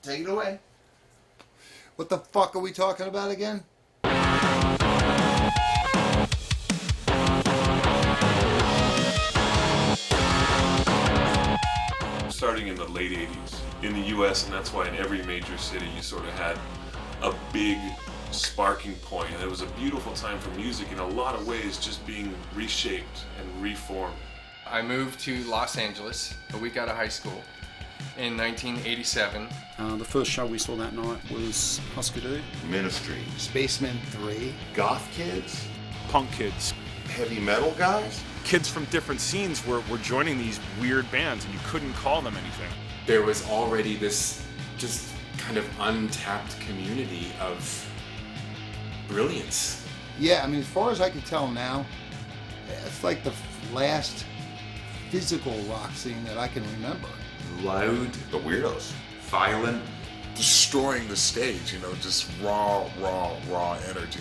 Take it away. What the fuck are we talking about again? Starting in the late 80s in the US, and that's why in every major city you sort of had a big sparking point. And it was a beautiful time for music in a lot of ways, just being reshaped and reformed. I moved to Los Angeles a week out of high school in 1987. The first show we saw that night was Husker Du. Ministry. Spaceman 3. Goth kids. Punk kids. Heavy metal guys. Kids from different scenes were joining these weird bands, and you couldn't call them anything. There was already this just kind of untapped community of brilliance. Yeah, I mean, as far as I can tell now, it's like the last physical rock scene that I can remember. Loud. The weirdos. Violent. Destroying the stage, just raw energy.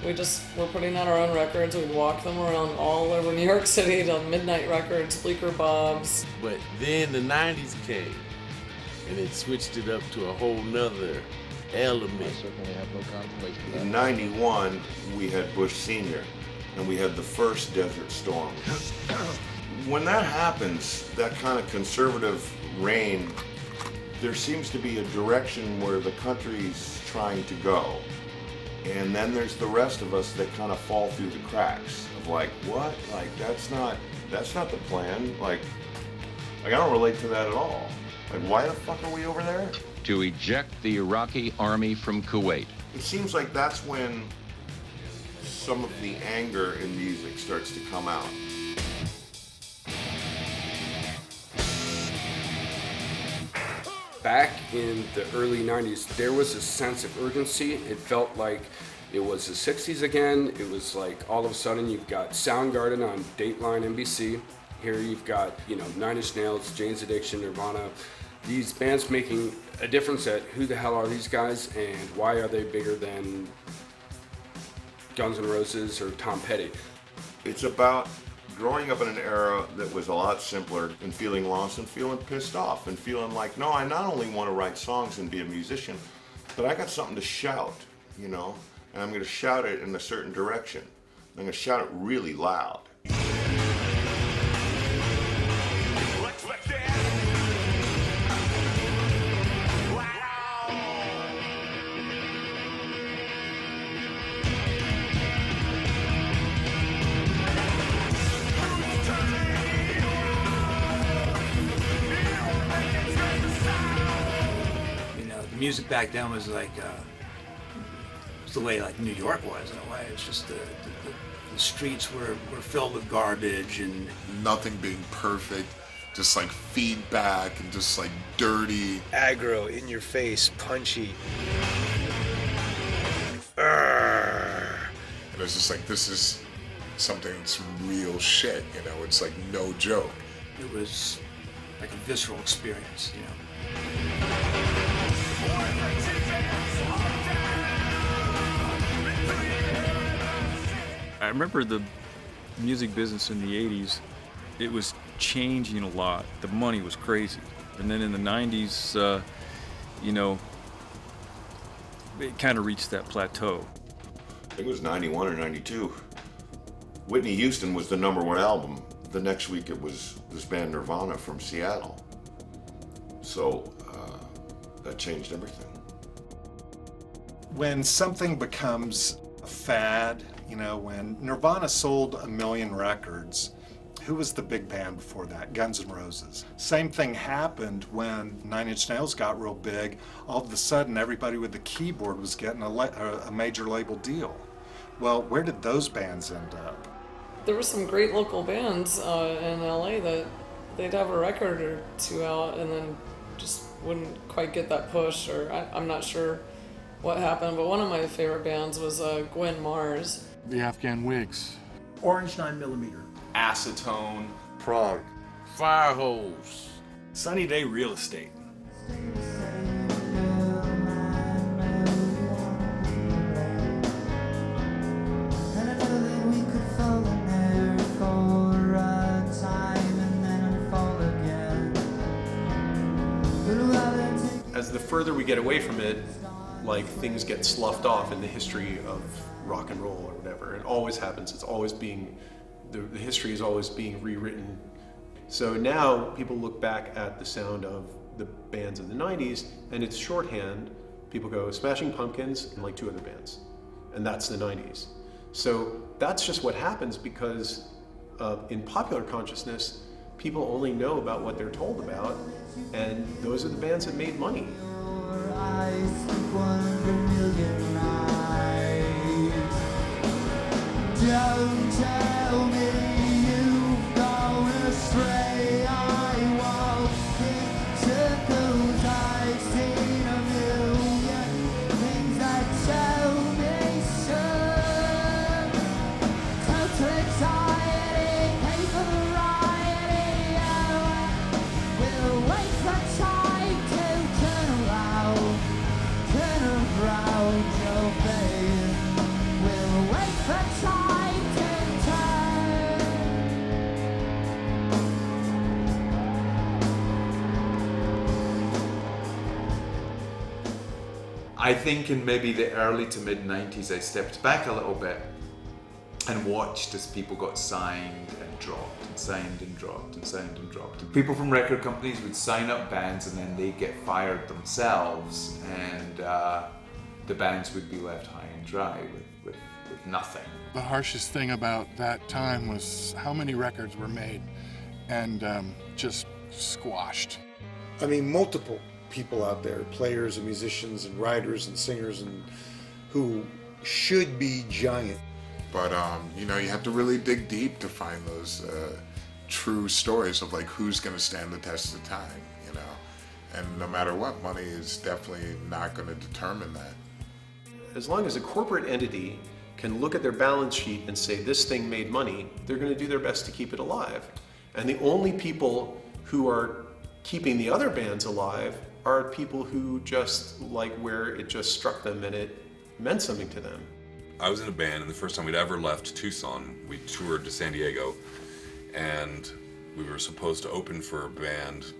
We're putting out our own records. We'd walk them around all over New York City to Midnight Records, Bleecker Bob's. But then the 90s came, and it switched it up to a whole nother element. I certainly have no confirmation for that. In 91, we had Bush Sr., and we had the first Desert Storm. When that happens, that kind of conservative reign, there seems to be a direction where the country's trying to go. And then there's the rest of us that kind of fall through the cracks of like, what? Like, that's not the plan. Like I don't relate to that at all. Like, why the fuck are we over there? To eject the Iraqi army from Kuwait. It seems like that's when some of the anger in music starts to come out. Back in the early 90s, there was a sense of urgency. It felt like it was the 60s again. It was like all of a sudden you've got Soundgarden on Dateline NBC. Here you've got, Nine Inch Nails, Jane's Addiction, Nirvana. These bands making a difference at who the hell are these guys and why are they bigger than Guns N' Roses or Tom Petty. It's about growing up in an era that was a lot simpler and feeling lost and feeling pissed off and feeling like, no, I not only want to write songs and be a musician, but I got something to shout, and I'm going to shout it in a certain direction. I'm going to shout it really loud. Music back then was like was the way like New York was in a way. It's just the streets were filled with garbage and nothing being perfect, just like feedback and just like dirty, aggro, in your face, punchy. And it's just like, this is something that's real shit, it's like no joke. It was like a visceral experience, I remember the music business in the 80s, it was changing a lot. The money was crazy. And then in the 90s, it kind of reached that plateau. I think it was 91 or 92. Whitney Houston was the #1 album. The next week it was this band Nirvana from Seattle. So that changed everything. When something becomes a fad, when Nirvana sold 1 million records, who was the big band before that? Guns N' Roses. Same thing happened when Nine Inch Nails got real big. All of a sudden, everybody with the keyboard was getting a major label deal. Well, where did those bands end up? There were some great local bands in LA that they'd have a record or two out and then just wouldn't quite get that push, or I'm not sure what happened, but one of my favorite bands was Gwen Mars. The Afghan Wigs. Orange 9mm. Acetone. Prong. Fire hose. Sunny Day Real Estate. As as the further we get away from it, like things get sloughed off in the history of rock and roll or whatever. It always happens. It's always being, the history is always being rewritten. So now people look back at the sound of the bands in the 90s and it's shorthand. People go Smashing Pumpkins and like 2 other bands. And that's the 90s. So that's just what happens because in popular consciousness, people only know about what they're told about, and those are the bands that made money. Don't tell me you've gone astray. I walk in circles. I've seen a million things that tell me so. Total anxiety, paper variety. We'll wait for time to turn around your face. We'll wait for time to turn. I think in maybe the early to mid 90s I stepped back a little bit and watched as people got signed and dropped and signed and dropped and signed and dropped. And people from record companies would sign up bands and then they'd get fired themselves, and the bands would be left high and dry with nothing. The harshest thing about that time was how many records were made and just squashed. I mean, multiple people out there, players and musicians and writers and singers, and who should be giant. But you know, you have to really dig deep to find those true stories of like who's going to stand the test of time, you know. And no matter what, money is definitely not going to determine that. As long as a corporate entity can look at their balance sheet and say this thing made money, they're going to do their best to keep it alive. And the only people who are keeping the other bands alive are people who just like where it just struck them and it meant something to them. I was in a band, and the first time we'd ever left Tucson, we toured to San Diego, and we were supposed to open for a band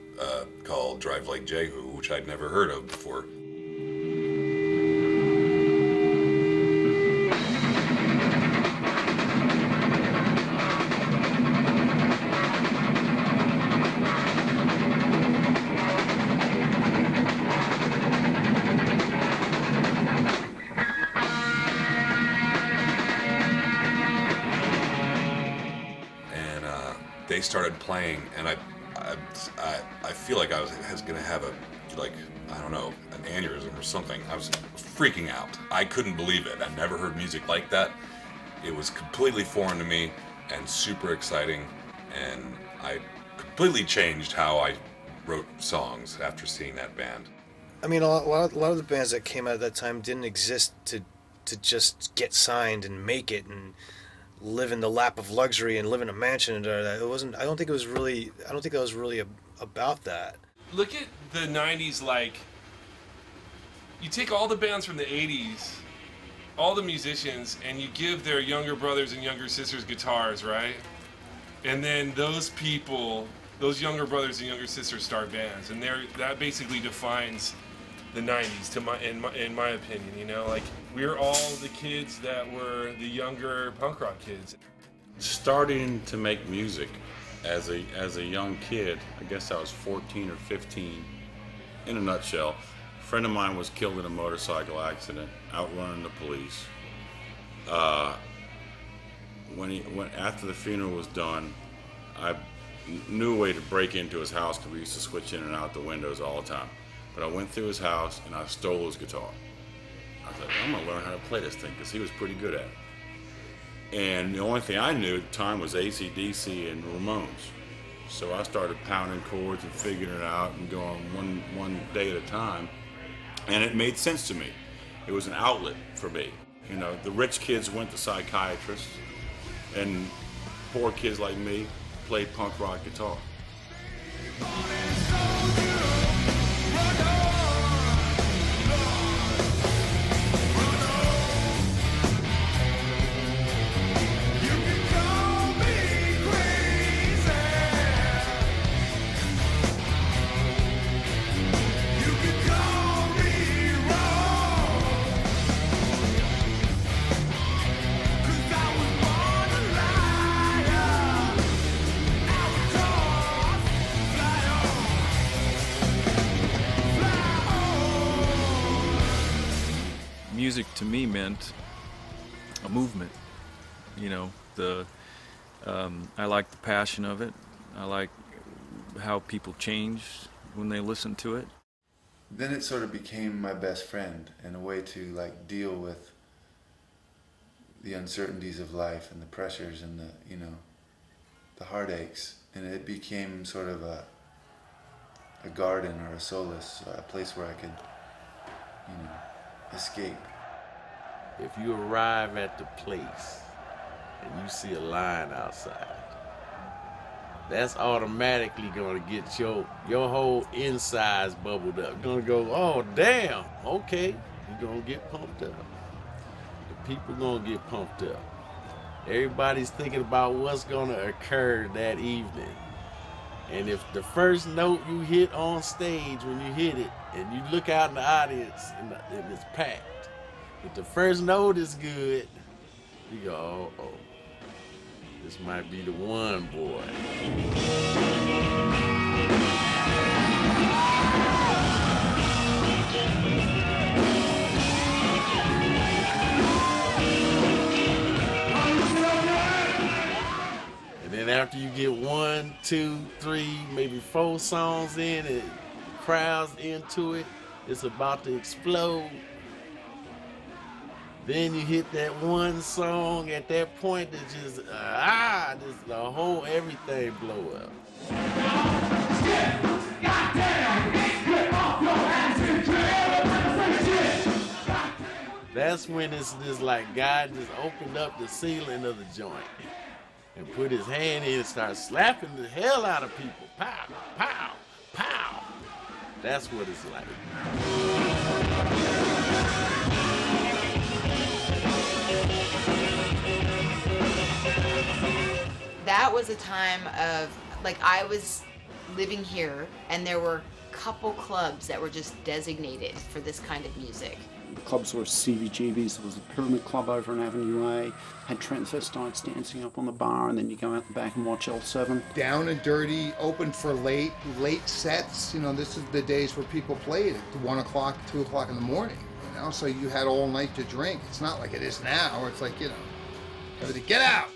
called Drive Like Jehu, which I'd never heard of before. They started playing, and I feel like I was gonna have I don't know, an aneurysm or something. I was freaking out. I couldn't believe it. I'd never heard music like that. It was completely foreign to me and super exciting, and I completely changed how I wrote songs after seeing that band. I mean, a lot of the bands that came out at that time didn't exist to just get signed and make it and live in the lap of luxury and live in a mansion and that. It wasn't. I don't think it was really about that. Look at the 90s, like, you take all the bands from the 80s, all the musicians, and you give their younger brothers and younger sisters guitars, right? And then those people, those younger brothers and younger sisters start bands, and that basically defines the 90s in my opinion, you know? Like, we're all the kids that were the younger punk rock kids. Starting to make music as a young kid, I guess I was 14 or 15. In a nutshell, a friend of mine was killed in a motorcycle accident, outrunning the police. After the funeral was done, I knew a way to break into his house because we used to switch in and out the windows all the time. But I went through his house and I stole his guitar. I was like, I'm gonna learn how to play this thing because he was pretty good at it. And the only thing I knew at the time was AC/DC and Ramones. So I started pounding chords and figuring it out and going one day at a time. And it made sense to me. It was an outlet for me. You know, the rich kids went to psychiatrists, and poor kids like me played punk rock guitar. You can call music to me meant a movement. You know, I like the passion of it. I like how people change when they listen to it. Then it sort of became my best friend and a way to like deal with the uncertainties of life and the pressures and the heartaches, and it became sort of a garden or a solace, a place where I could, escape. If you arrive at the place and you see a line outside, that's automatically gonna get your whole insides bubbled up. You're gonna go, oh damn, okay. You're gonna get pumped up. The people gonna get pumped up. Everybody's thinking about what's gonna occur that evening. And if the first note you hit on stage, when you hit it, and you look out in the audience and it's packed, if the first note is good, you go, oh, this might be the one, boy. And then after you get 1, 2, 3, maybe 4 songs in, and crowds into it, it's about to explode. Then you hit that one song at that point that just, just the whole everything blow up. That's when it's just like God just opened up the ceiling of the joint and put his hand in and started slapping the hell out of people. Pow, pow, pow. That's what it's like. That was a time of, like, I was living here and there were a couple clubs that were just designated for this kind of music. The clubs were CBGB's. There was the Pyramid Club over in Avenue A, had transvestites dancing up on the bar, and then you go out the back and watch L7. Down and Dirty, open for late sets. This is the days where people played at 1 o'clock, 2 o'clock in the morning. So you had all night to drink. It's not like it is now. It's like, everything, get out.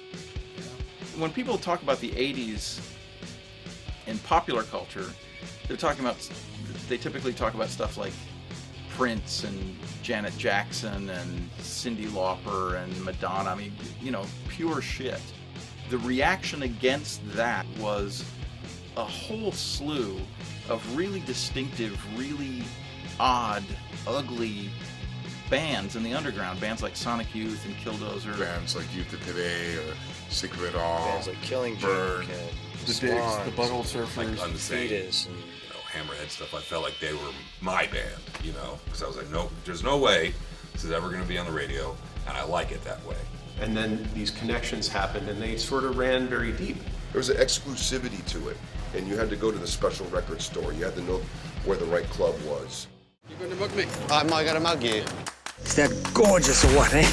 When people talk about the 80s in popular culture, they typically talk about stuff like Prince and Janet Jackson and Cyndi Lauper and Madonna. I mean, pure shit. The reaction against that was a whole slew of really distinctive, really odd, ugly bands in the underground. Bands like Sonic Youth and Killdozer. Bands like Youth of Today or Sick of It All. Bands like Killing Joke, the Digs, the Butthole Surfers, like Fetus, and Hammerhead stuff. I felt like they were my band, because I was like, nope, there's no way this is ever going to be on the radio, and I like it that way. And then these connections happened, and they sort of ran very deep. There was an exclusivity to it, and you had to go to the special record store. You had to know where the right club was. You going to mug me? I'm not going to mug you. Is that gorgeous or what, eh?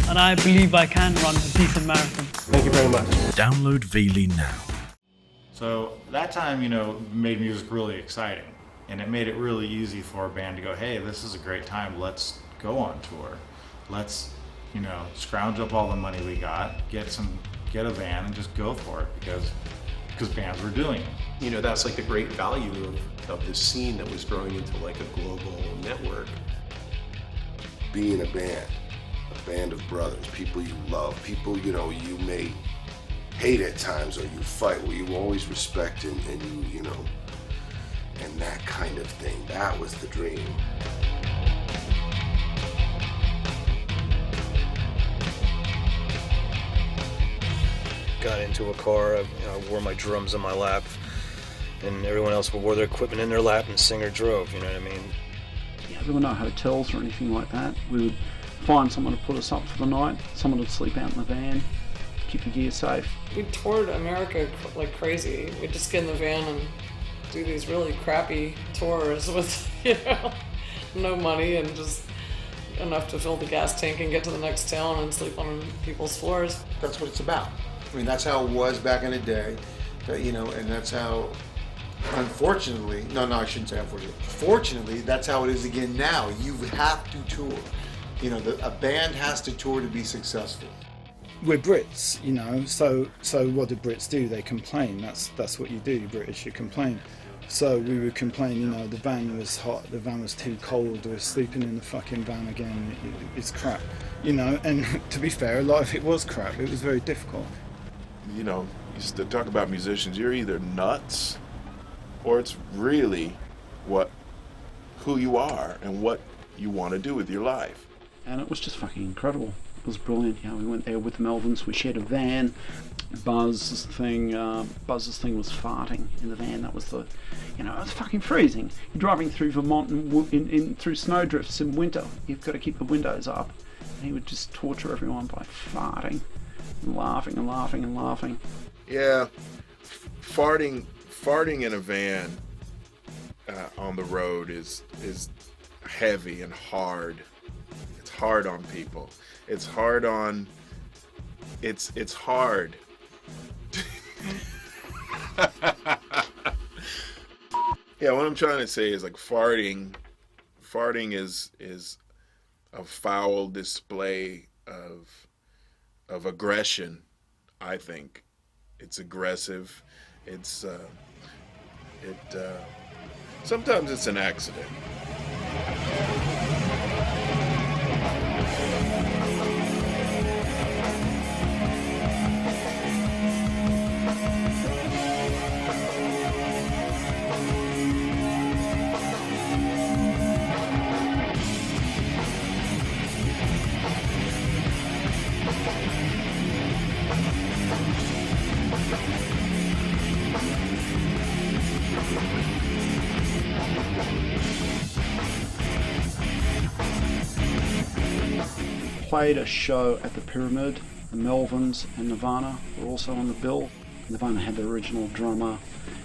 And I believe I can run a decent marathon. Thank you very much. Download Veely now. So that time, made music really exciting. And it made it really easy for a band to go, hey, this is a great time. Let's go on tour. Let's, scrounge up all the money we got, get a van and just go for it because bands were doing it. That's like the great value of this scene that was growing into like a global network. Being a band of brothers, people you love, people, you may hate at times or you fight, where you always respect and you and that kind of thing. That was the dream. Got into a car, I wore my drums on my lap, and everyone else wore their equipment in their lap, and the singer drove, you know what I mean? Yeah, there were no hotels or anything like that. We would find someone to put us up for the night, someone would sleep out in the van, keep your gear safe. We toured America like crazy. We'd just get in the van and do these really crappy tours with, no money and just enough to fill the gas tank and get to the next town and sleep on people's floors. That's what it's about. I mean, that's how it was back in the day, and that's how, unfortunately, no, I shouldn't say unfortunately. Fortunately, that's how it is again now. You have to tour. You know, a band has to tour to be successful. We're Brits, you know, so what do Brits do? They complain. That's what you do, British, you complain. So we would complain, you know, the van was hot, the van was too cold, we're sleeping in the fucking van again, it's crap. You know, and to be fair, a lot of it was crap. It was very difficult. You know, you talk about musicians, you're either nuts or it's really who you are and what you want to do with your life. And it was just fucking incredible. It was brilliant. You know, we went there with the Melvins, we shared a van. Buzz's thing was farting in the van. That was it was fucking freezing. You're driving through Vermont and through snowdrifts in winter. You've got to keep the windows up. And he would just torture everyone by farting and laughing and laughing and laughing. Yeah, farting in a van on the road is heavy and hard. It's hard on people. It's hard. Yeah, what I'm trying to say is like farting is a foul display of aggression. I think it's aggressive. Sometimes it's an accident. Played a show at the Pyramid. The Melvins and Nirvana were also on the bill. Nirvana had the original drummer,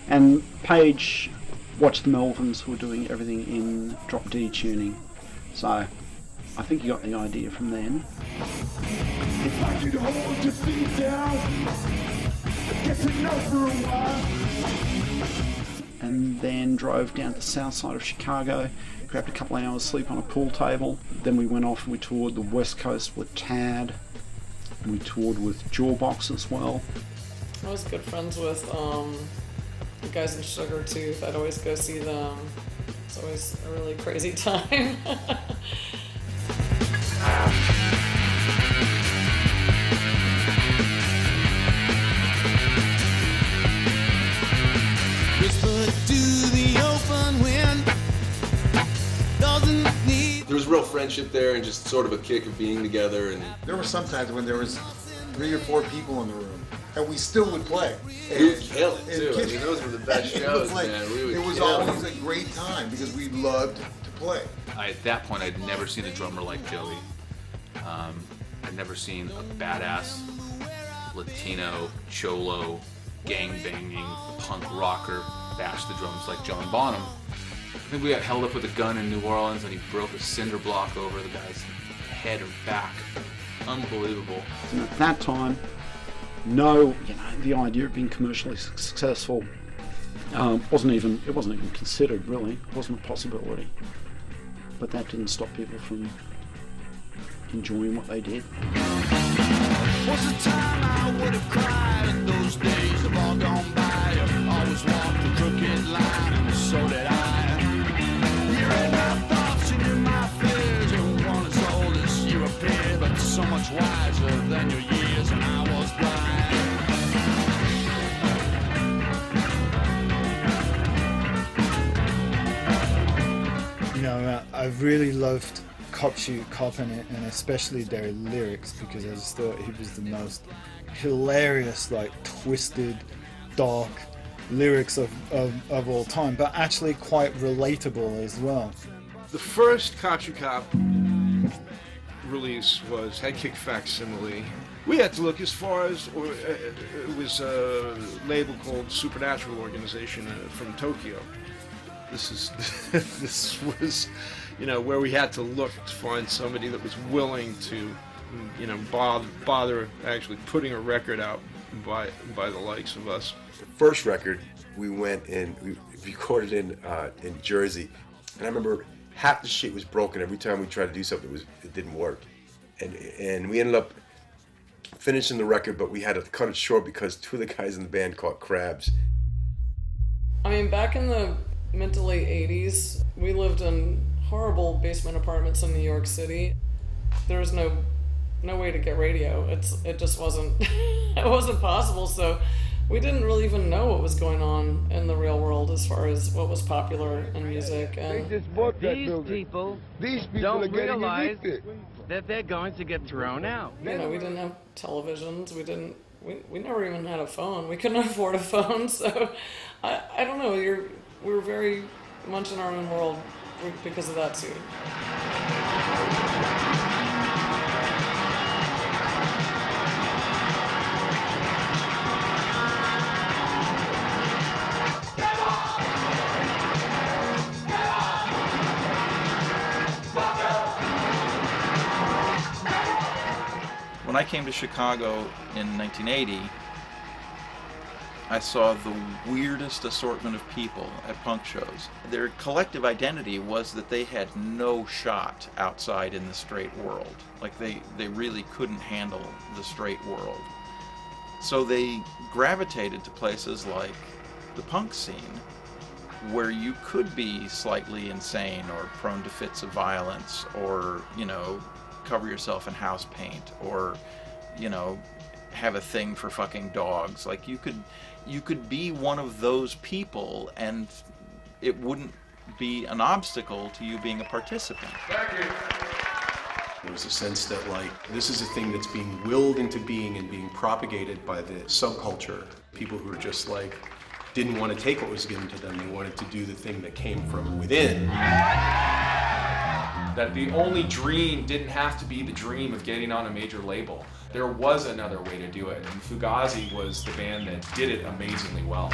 and Page watched the Melvins, who were doing everything in drop D tuning. So I think you got the idea from then. If I could hold your feet down, get enough for a while. And then drove down to the south side of Chicago, grabbed a couple of hours sleep on a pool table. Then we went off and we toured the West Coast with Tad. And we toured with Jawbox as well. I was good friends with the guys in Sugartooth. I'd always go see them. It's always a really crazy time. There was real friendship there and just sort of a kick of being together. And there were some times when there was 3 or 4 people in the room, and we still would play. We would kill it too. I mean, those were the best shows, man. It was always a great time because we loved to play. At that point, I'd never seen a drummer like Joey. I'd never seen a badass Latino, cholo, gang-banging punk rocker bash the drums like John Bonham. I think we got held up with a gun in New Orleans and he broke a cinder block over the guy's head or back. Unbelievable. And at that time, the idea of being commercially successful wasn't even considered, really. It wasn't a possibility. But that didn't stop people from enjoying what they did. Was the time I would have cried, and those days have all gone by. Always walked the crooked line, and so did I. You're in my thoughts and you're my fears. You're one as old as you appear, but so much wiser than your years, and I was blind. You know, I've really loved Cop Shoot Cop in it, and especially their lyrics, because I just thought he was the most hilarious, like twisted, dark lyrics of all time, but actually quite relatable as well. The first Cop Shoot Cop release was Head Kick Facsimile. We had to look as far as, it was a label called Supernatural Organization from Tokyo. This was, where we had to look to find somebody that was willing to, bother actually putting a record out by the likes of us. The first record we went and we recorded in Jersey, and I remember half the shit was broken. Every time we tried to do something, it didn't work. And we ended up finishing the record, but we had to cut it short because two of the guys in the band caught crabs. I mean, back in the mid to late 80s, we lived in horrible basement apartments in New York City. There was no way to get radio. It just wasn't it wasn't possible. So we didn't really even know what was going on in the real world as far as what was popular in music. And These people don't realize that they're going to get thrown out. You know, we didn't have televisions. We never even had a phone. We couldn't afford a phone. So I don't know. We were very much in our own world because of that too. When I came to Chicago in 1980, I saw the weirdest assortment of people at punk shows. Their collective identity was that they had no shot outside in the straight world. Like they really couldn't handle the straight world. So they gravitated to places like the punk scene, where you could be slightly insane or prone to fits of violence, or, you know, cover yourself in house paint, or, you know, have a thing for fucking dogs. Like you could be one of those people and it wouldn't be an obstacle to you being a participant. There was a sense that, like, this is a thing that's being willed into being and being propagated by the subculture. People who are just like, didn't want to take what was given to them. They wanted to do the thing that came from within. That the only dream didn't have to be the dream of getting on a major label. There was another way to do it, and Fugazi was the band that did it amazingly well.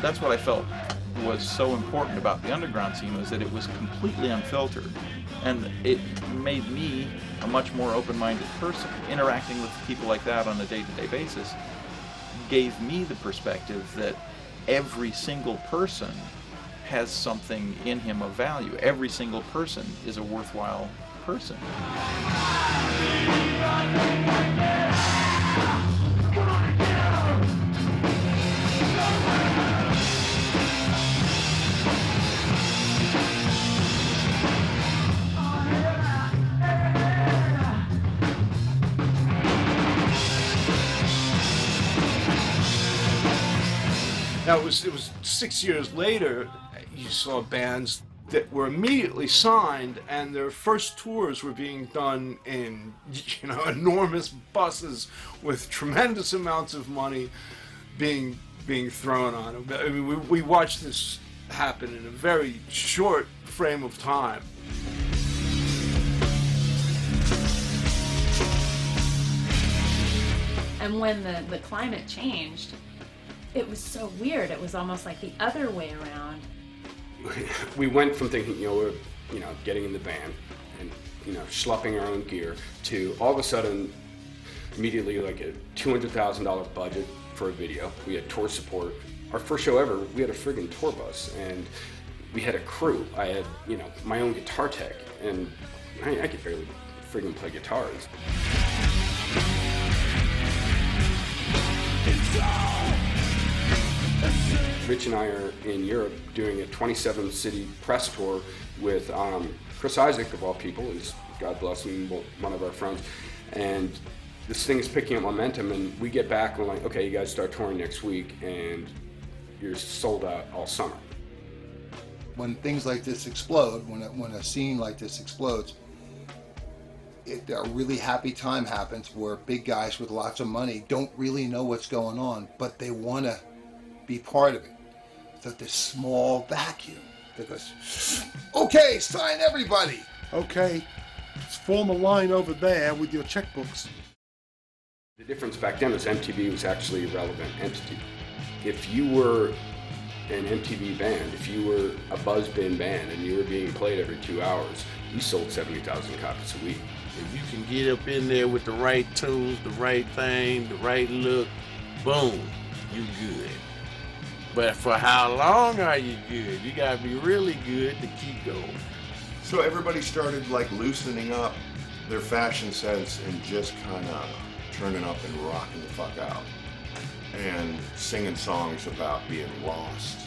That's what I felt was so important about the underground scene, was that it was completely unfiltered, and it made me a much more open-minded person. Interacting with people like that on a day-to-day basis gave me the perspective that every single person has something in him of value. Every single person is a worthwhile person. Now, it was 6 years later, you saw bands that were immediately signed, and their first tours were being done in, you know, enormous buses with tremendous amounts of money being thrown on them. I mean, we watched this happen in a very short frame of time. And when the climate changed, it was so weird. It was almost like the other way around. We went from thinking, we're, getting in the band and, schlepping our own gear, to all of a sudden, immediately like a $200,000 budget for a video. We had tour support. Our first show ever, we had a friggin' tour bus, and we had a crew. I had, my own guitar tech, and I could barely friggin' play guitars. Rich and I are in Europe doing a 27-city press tour with Chris Isaac, of all people, who's, God bless him, one of our friends. And this thing is picking up momentum, and we get back and we're like, okay, you guys start touring next week, and you're sold out all summer. when things like this explode, when a scene like this explodes, a really happy time happens where big guys with lots of money don't really know what's going on, but they want to be part of it. So this small vacuum that goes, okay, sign everybody. Okay, just form a line over there with your checkbooks. The difference back then is MTV was actually a relevant entity. If you were an MTV band, if you were a Buzzbin band and you were being played every 2 hours, you sold 70,000 copies a week. If you can get up in there with the right tunes, the right thing, the right look, boom, you good. But for how long are you good? You gotta be really good to keep going. So everybody started like loosening up their fashion sense and just kind of turning up and rocking the fuck out. And singing songs about being lost,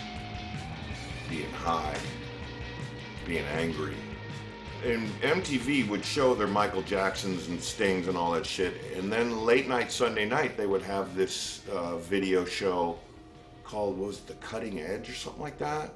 being high, being angry. And MTV would show their Michael Jacksons and Stings and all that shit. And then late night, Sunday night, they would have this video show called, what was it, The Cutting Edge or something like that?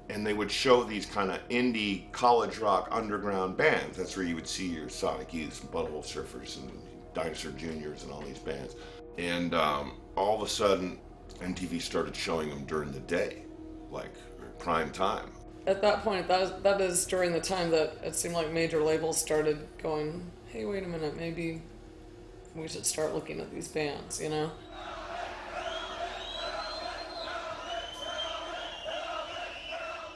And they would show these kind of indie college rock underground bands. That's where you would see your Sonic Youths and Butthole Surfers and Dinosaur Juniors and all these bands. And all of a sudden, MTV started showing them during the day, like prime time. At that point, that is during the time that it seemed like major labels started going, hey, wait a minute, maybe we should start looking at these bands, you know?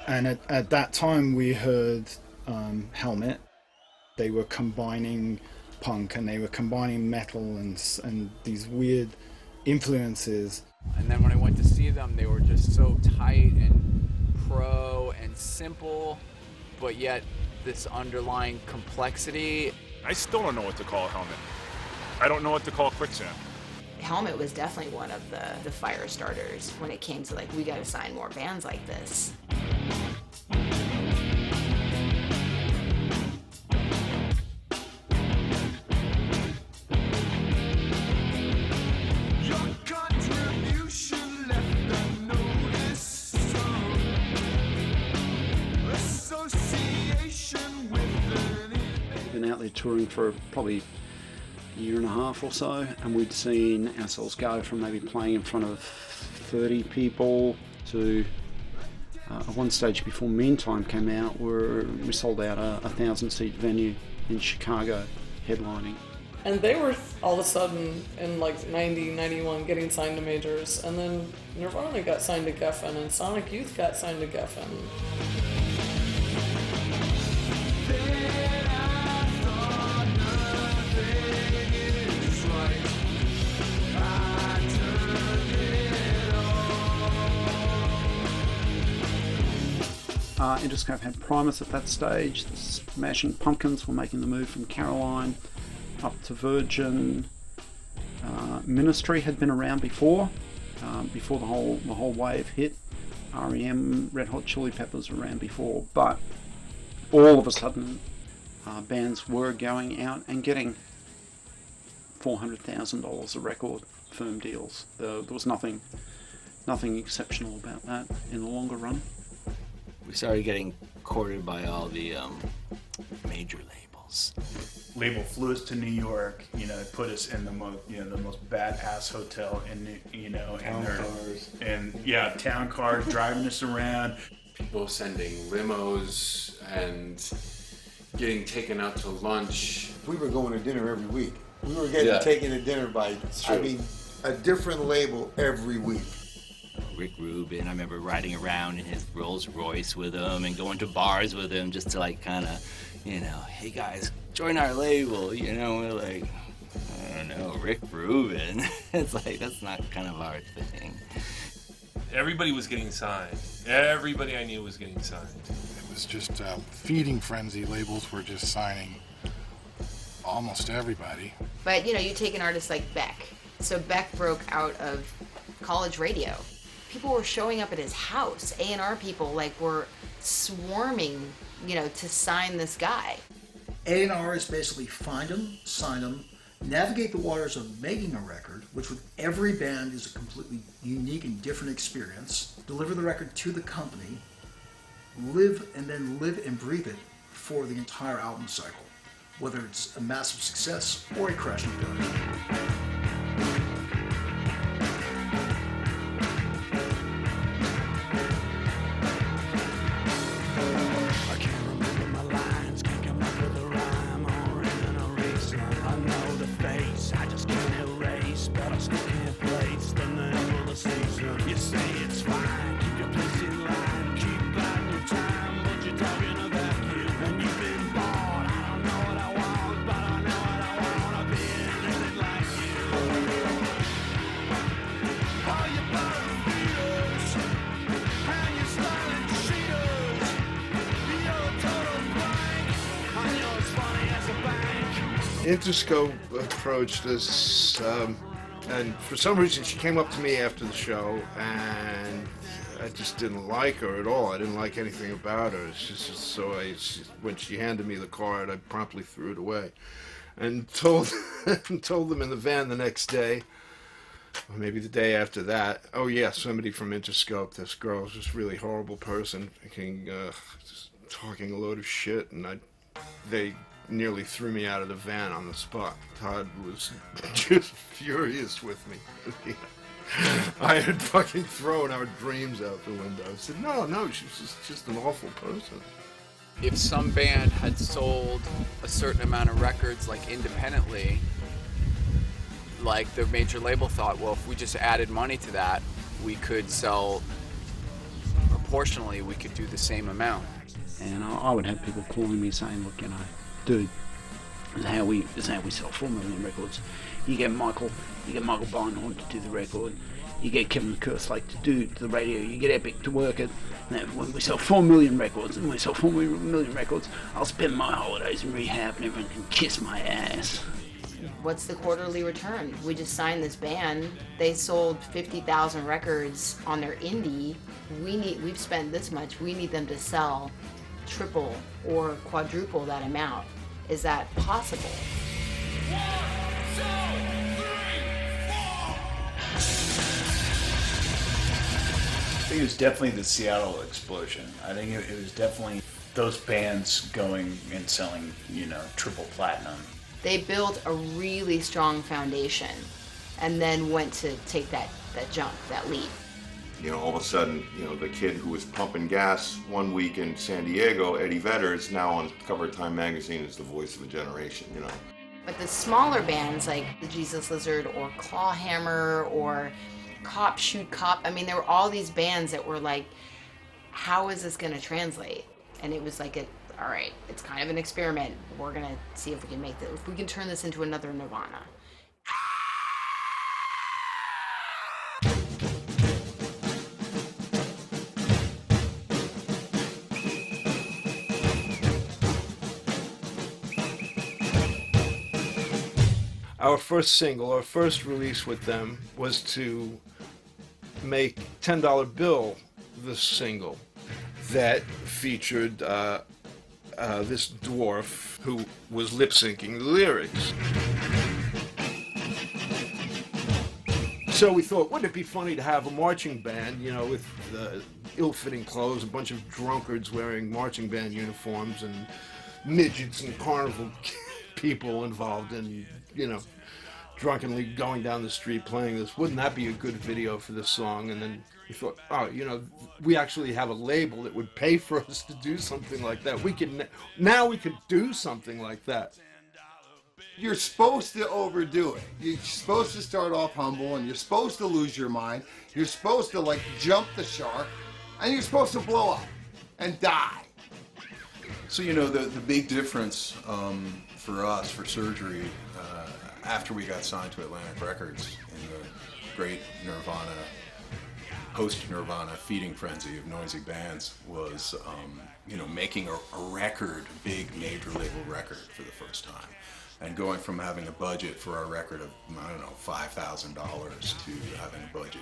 And at that time, we heard Helmet. They were combining punk and they were combining metal and these weird influences. And then when I went to see them, they were just so tight and pro and simple, but yet this underlying complexity. I still don't know what to call Helmet. I don't know what to call Quicksand. Helmet was definitely one of the fire starters when it came to like, we gotta sign more bands like this. Been out there touring for probably a year and a half or so, and we'd seen ourselves go from maybe playing in front of 30 people to at one stage before Meantime came out, we sold out a 1,000-seat venue in Chicago, headlining. And they were all of a sudden in like 90, 91 getting signed to majors, and then Nirvana got signed to Geffen, and Sonic Youth got signed to Geffen. Interscope had Primus at that stage. The Smashing Pumpkins were making the move from Caroline up to Virgin. Ministry had been around before the whole wave hit. REM, Red Hot Chili Peppers were around before, but all of a sudden bands were going out and getting $400,000 a record, firm deals. There was nothing exceptional about that in the longer run. We started getting courted by all the major labels. Label flew us to New York, put us in the most badass hotel in town cars driving us around. People sending limos and getting taken out to lunch. We were going to dinner every week. We were getting taken to dinner by, a different label every week. Rick Rubin, I remember riding around in his Rolls Royce with him and going to bars with him just to hey guys, join our label, we're like, I don't know, Rick Rubin. It's like, that's not kind of our thing. Everybody was getting signed. Everybody I knew was getting signed. It was just feeding frenzy. Labels were just signing almost everybody. But you take an artist like Beck. So Beck broke out of college radio. People were showing up at his house. A&R people were swarming, to sign this guy. A&R is basically find them, sign them, navigate the waters of making a record, which with every band is a completely unique and different experience, deliver the record to the company, live and breathe it for the entire album cycle, whether it's a massive success or a crash and burn. Interscope approached us, and for some reason she came up to me after the show, and I just didn't like her at all. I didn't like anything about her. When she handed me the card, I promptly threw it away, and told them in the van the next day, or maybe the day after that. Oh yeah, somebody from Interscope. This girl was just a really horrible person, just talking a load of shit, and they nearly threw me out of the van on the spot. Todd was just furious with me. I had fucking thrown our dreams out the window. I said, no, she's just an awful person. If some band had sold a certain amount of records, like independently, like the major label thought, well, if we just added money to that, we could sell proportionally, we could do the same amount. And I would have people calling me saying, look, dude, this is how we sell 4 million records. You get Michael Beinhorn to do the record. You get Kevin Kerslake to do the radio. You get Epic to work it. And when we sell 4 million records, I'll spend my holidays in rehab and everyone can kiss my ass. What's the quarterly return? We just signed this band. They sold 50,000 records on their indie. We've spent this much. We need them to sell triple or quadruple that amount. Is that possible? 1, 2, 3, 4. I think it was definitely the Seattle explosion. I think it was definitely those bands going and selling, triple platinum. They built a really strong foundation and then went to take that jump, that leap. All of a sudden, the kid who was pumping gas one week in San Diego, Eddie Vedder, is now on cover of Time magazine as the voice of a generation, But the smaller bands like the Jesus Lizard or Clawhammer or Cop Shoot Cop, there were all these bands that were like, how is this going to translate? And it was like, all right, it's kind of an experiment. We're going to see if we can if we can turn this into another Nirvana. Our first single, our first release with them was to make $10 Bill the single that featured this dwarf who was lip-syncing the lyrics. So we thought, wouldn't it be funny to have a marching band, with ill-fitting clothes, a bunch of drunkards wearing marching band uniforms and midgets and carnival people involved in, drunkenly going down the street playing this. Wouldn't that be a good video for this song? And then we thought, we actually have a label that would pay for us to do something like that. We could do something like that. You're supposed to overdo it. You're supposed to start off humble, and you're supposed to lose your mind. You're supposed to jump the shark, and you're supposed to blow up and die. So the big difference for us, for Surgery, after we got signed to Atlantic Records in the great Nirvana, post-Nirvana feeding frenzy of noisy bands, was making a record, big major label record for the first time, and going from having a budget for our record of $5,000 to having a budget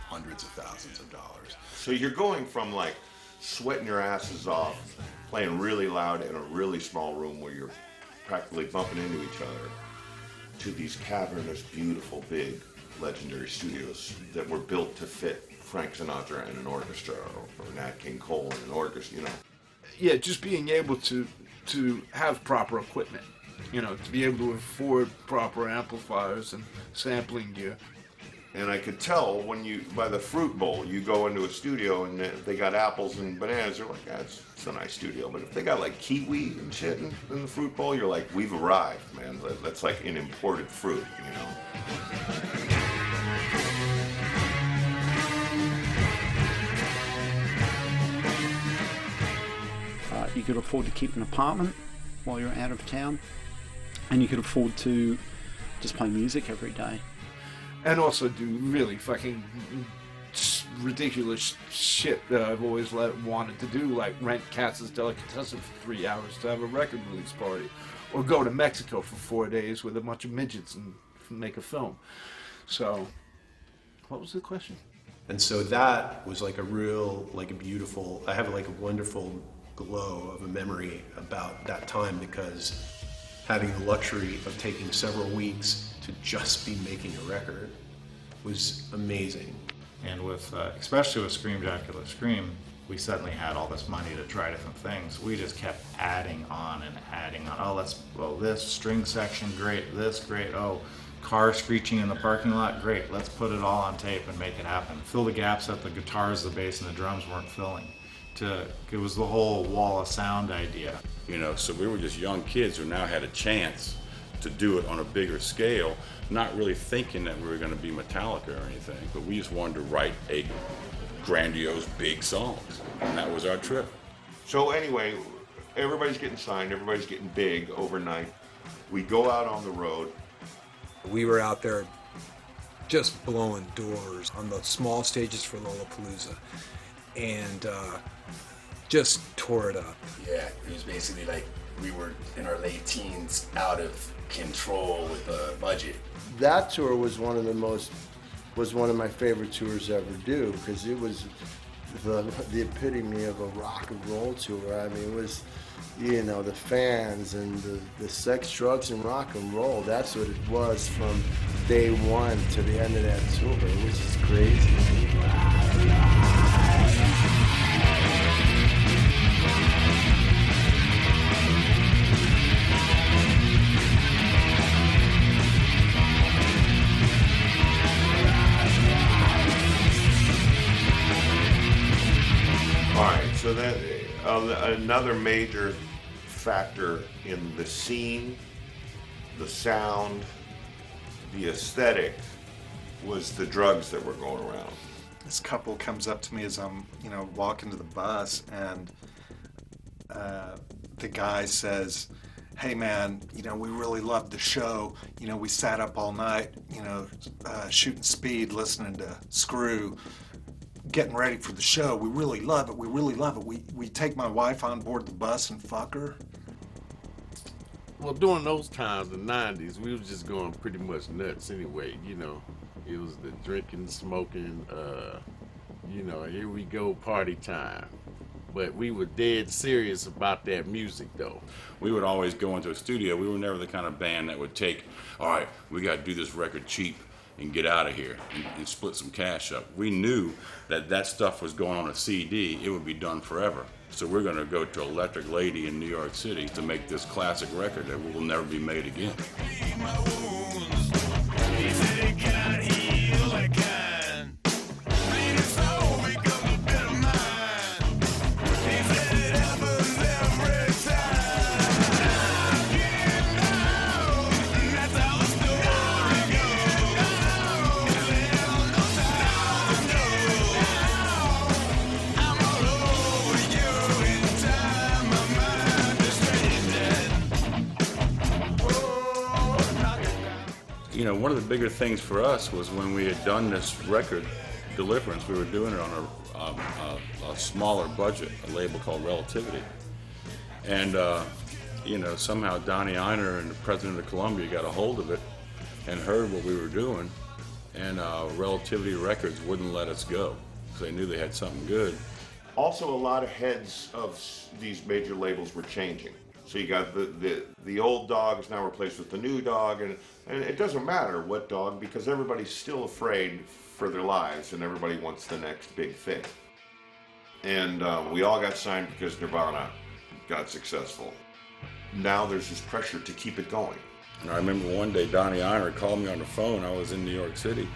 hundreds of thousands of dollars. So you're going from sweating your asses off, playing really loud in a really small room where you're practically bumping into each other, to these cavernous, beautiful, big, legendary studios that were built to fit Frank Sinatra and an orchestra, or Nat King Cole and an orchestra, yeah, just being able to have proper equipment, you know, to be able to afford proper amplifiers and sampling gear. And I could tell when by the fruit bowl, you go into a studio and they got apples and bananas, you're like, it's a nice studio. But if they got like kiwi and shit in the fruit bowl, you're like, we've arrived, man. That's like an imported fruit, you know? You could afford to keep an apartment while you're out of town, and you could afford to just play music every day. And also do really fucking ridiculous shit that I've always wanted to do, like rent Katz's Delicatessen for 3 hours to have a record release party, or go to Mexico for 4 days with a bunch of midgets and make a film. So, what was the question? And so that was like a real, like a beautiful, I have like a wonderful glow of a memory about that time, because having the luxury of taking several weeks to just be making a record was amazing. And with, especially with Scream Dracula Scream, we suddenly had all this money to try different things. We just kept adding on and adding on. Oh, this string section, great, this, great, oh, car screeching in the parking lot, great, let's put it all on tape and make it happen. Fill the gaps that the guitars, the bass, and the drums weren't filling. It was the whole wall of sound idea. You know, so we were just young kids who now had a chance to do it on a bigger scale, not really thinking that we were going to be Metallica or anything, but we just wanted to write a grandiose, big songs, and that was our trip. So anyway, everybody's getting signed, everybody's getting big overnight. We go out on the road. We were out there just blowing doors on the small stages for Lollapalooza, and just tore it up. Yeah, it was basically like we were in our late teens, out of control with a budget. That tour was one of my favorite tours to ever do, because it was the epitome of a rock and roll tour. I mean, it was, you know, the fans and the sex, drugs, and rock and roll. That's what it was from day one to the end of that tour. It was just crazy. All right, so that another major factor in the scene, the sound, the aesthetic was the drugs that were going around. This couple comes up to me as I'm, walking to the bus, and the guy says, "Hey man, we really loved the show. We sat up all night, shooting speed, listening to Screw, getting ready for the show. We really love it. We really love it. We take my wife on board the bus and fuck her." Well, during those times, the 90s, we was just going pretty much nuts anyway, It was the drinking, smoking, here we go, party time. But we were dead serious about that music, though. We would always go into a studio. We were never the kind of band that would take, all right, we got to do this record cheap and get out of here and split some cash up. We knew that stuff was going on a CD, it would be done forever. So we're going to go to Electric Lady in New York City to make this classic record that will never be made again. One of the bigger things for us was when we had done this record, Deliverance, we were doing it on a smaller budget, a label called Relativity. And, somehow Donnie Einer and the president of Columbia got a hold of it and heard what we were doing, and Relativity Records wouldn't let us go because they knew they had something good. Also, a lot of heads of these major labels were changing. So you got the old dog is now replaced with the new dog, and it doesn't matter what dog, because everybody's still afraid for their lives, and everybody wants the next big thing. And we all got signed because Nirvana got successful. Now there's this pressure to keep it going. And I remember one day Donnie Einer called me on the phone. I was in New York City.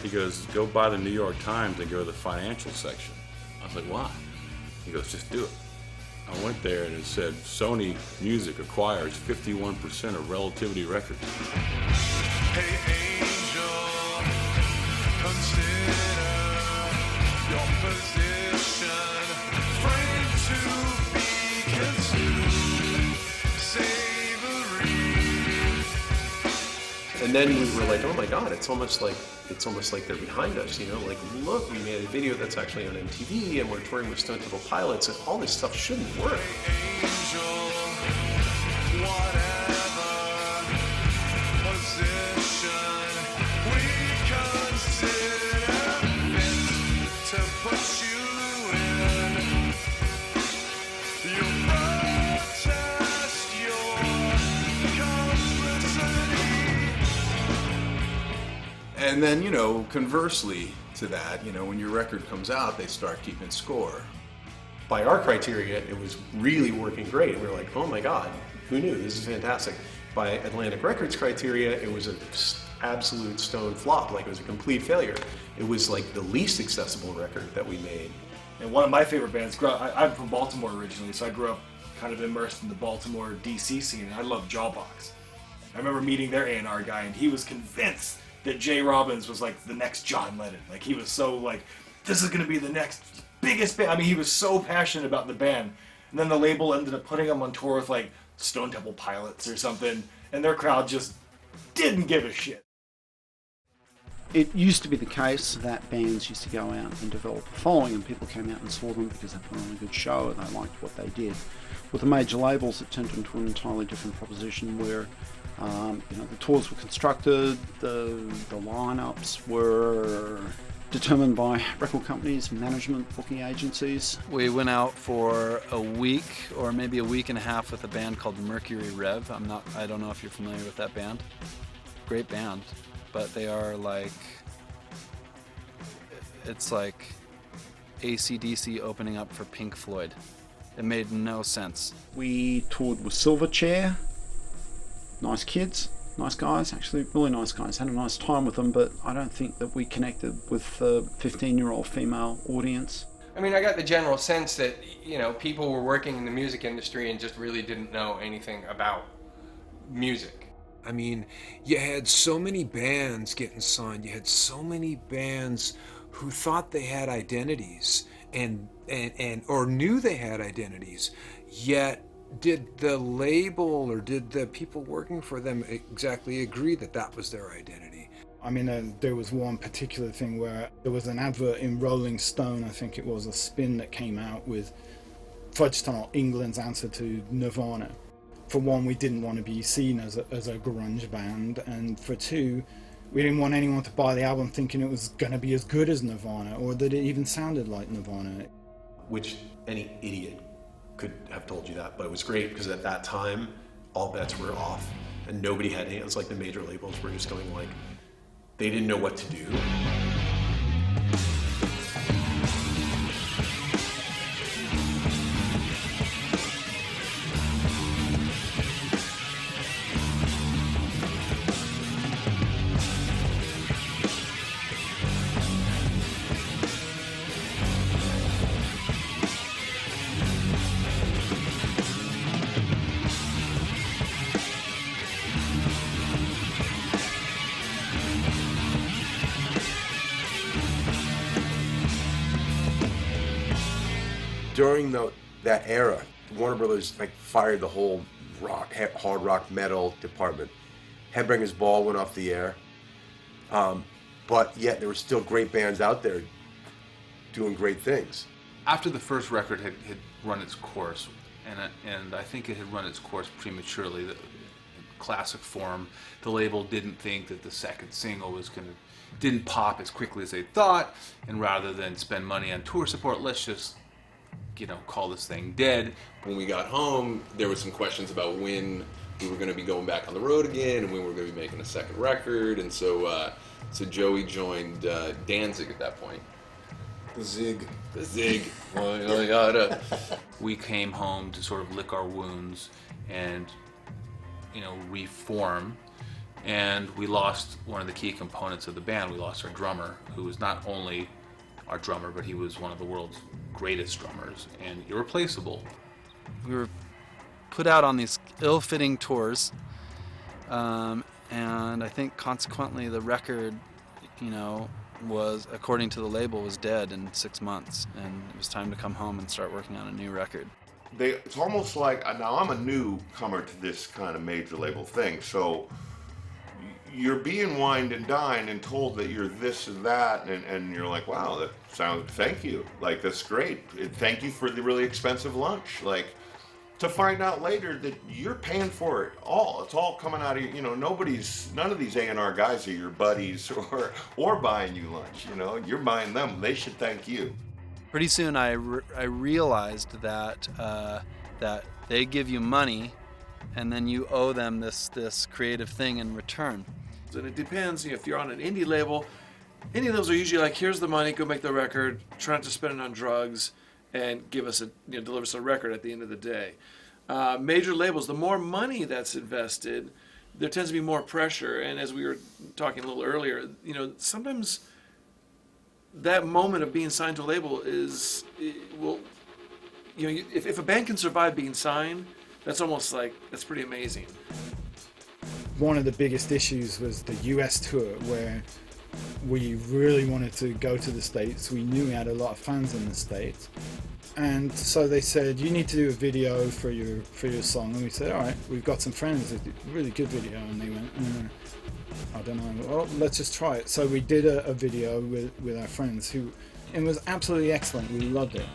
He goes, go buy the New York Times and go to the financial section. I was like, why? He goes, just do it. I went there and it said, Sony Music acquires 51% of Relativity Records. Hey angel, consider your position. Frame to be consumed, savory. And then we were like, oh my God, it's almost like they're behind us, you know? Like, look, we made a video that's actually on MTV, and we're touring with Stone Temple Pilots, and all this stuff shouldn't work. Angel, whatever position we consider fit to put you in. You protest your complicity. And then, you know, conversely to that, you know, when your record comes out, they start keeping score. By our criteria, it was really working great. We were like, oh my God, who knew? This is fantastic. By Atlantic Records criteria, it was an absolute stone flop. Like, it was a complete failure. It was like the least accessible record that we made. And one of my favorite bands, I'm from Baltimore originally, so I grew up kind of immersed in the Baltimore, DC scene, and I love Jawbox. I remember meeting their A&R guy, and he was convinced that Jay Robbins was like the next John Lennon. Like, he was so like, this is gonna be the next biggest band. I mean, he was so passionate about the band. And then the label ended up putting him on tour with like Stone Temple Pilots or something, and their crowd just didn't give a shit. It used to be the case that bands used to go out and develop a following, and people came out and saw them because they put on a good show and they liked what they did. With the major labels, it turned into an entirely different proposition where you know, the tours were constructed, the lineups were determined by record companies, management, booking agencies. We went out for a week or maybe a week and a half with a band called Mercury Rev. I don't know if you're familiar with that band. Great band, but they are like, it's like AC/DC opening up for Pink Floyd. It made no sense. We toured with Silverchair. Nice kids, nice guys, actually really nice guys. Had a nice time with them, but I don't think that we connected with the 15-year-old female audience. I mean, I got the general sense that, you know, people were working in the music industry and just really didn't know anything about music. I mean, you had so many bands getting signed. You had so many bands who thought they had identities and or knew they had identities, yet did the label or did the people working for them exactly agree that that was their identity? I mean, there was one particular thing where there was an advert in Rolling Stone, I think it was, a spin that came out with Fudge Tunnel, England's answer to Nirvana. For one, we didn't want to be seen as a grunge band, and for two, we didn't want anyone to buy the album thinking it was going to be as good as Nirvana or that it even sounded like Nirvana. Which any idiot could have told you that, but it was great because at that time all bets were off and nobody had hands. Like, the major labels were just going like, they didn't know what to do. During that era, Warner Brothers fired the whole hard rock metal department. Headbangers Ball went off the air, but yet there were still great bands out there doing great things. After the first record had run its course, and I think it had run its course prematurely, the classic form, the label didn't think that the second single didn't pop as quickly as they thought, and rather than spend money on tour support, let's just call this thing dead. When we got home, there were some questions about when we were going to be going back on the road again and when we were going to be making a second record. And so Joey joined Danzig at that point. Zig. the zig. Yada. We came home to sort of lick our wounds and, reform. And we lost one of the key components of the band. We lost our drummer, who was not only our drummer, but he was one of the world's greatest drummers and irreplaceable. We were put out on these ill-fitting tours, and I think consequently the record, was, according to the label, was dead in 6 months, and it was time to come home and start working on a new record. It's almost like, now I'm a newcomer to this kind of major label thing, so you're being wined and dined and told that you're this and that, and you're like, wow, that sounds, thank you, like, that's great, thank you for the really expensive lunch, like, to find out later that you're paying for it all. It's all coming out of you. None of these A&R guys are your buddies or buying you lunch. You're buying them. They should thank you. Pretty soon, I realized that that they give you money, and then you owe them this creative thing in return. And it depends. If you're on an indie label, indie labels are usually like, here's the money, go make the record. Try not to spend it on drugs, and give us deliver us a record at the end of the day. Major labels, the more money that's invested, there tends to be more pressure. And as we were talking a little earlier, sometimes that moment of being signed to a label is, if a band can survive being signed, that's almost like, that's pretty amazing. One of the biggest issues was the US tour, where we really wanted to go to the States. We knew we had a lot of fans in the States. And so they said, you need to do a video for your song. And we said, all right, we've got some friends, a really good video. And they went, I don't know, well, let's just try it. So we did a video with our friends, it was absolutely excellent. We loved it.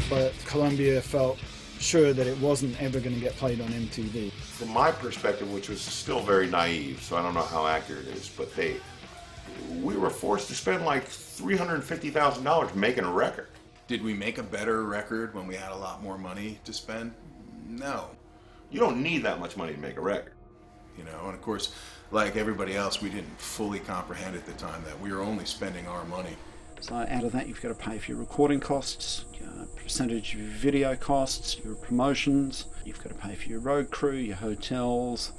But Columbia felt sure that it wasn't ever going to get played on MTV. From my perspective, which was still very naive, so I don't know how accurate it is, but we were forced to spend like $350,000 making a record. Did we make a better record when we had a lot more money to spend? No. You don't need that much money to make a record. And of course, like everybody else, we didn't fully comprehend at the time that we were only spending our money. So out of that, you've got to pay for your recording costs, your percentage of your video costs, your promotions. You've got to pay for your road crew, your hotels,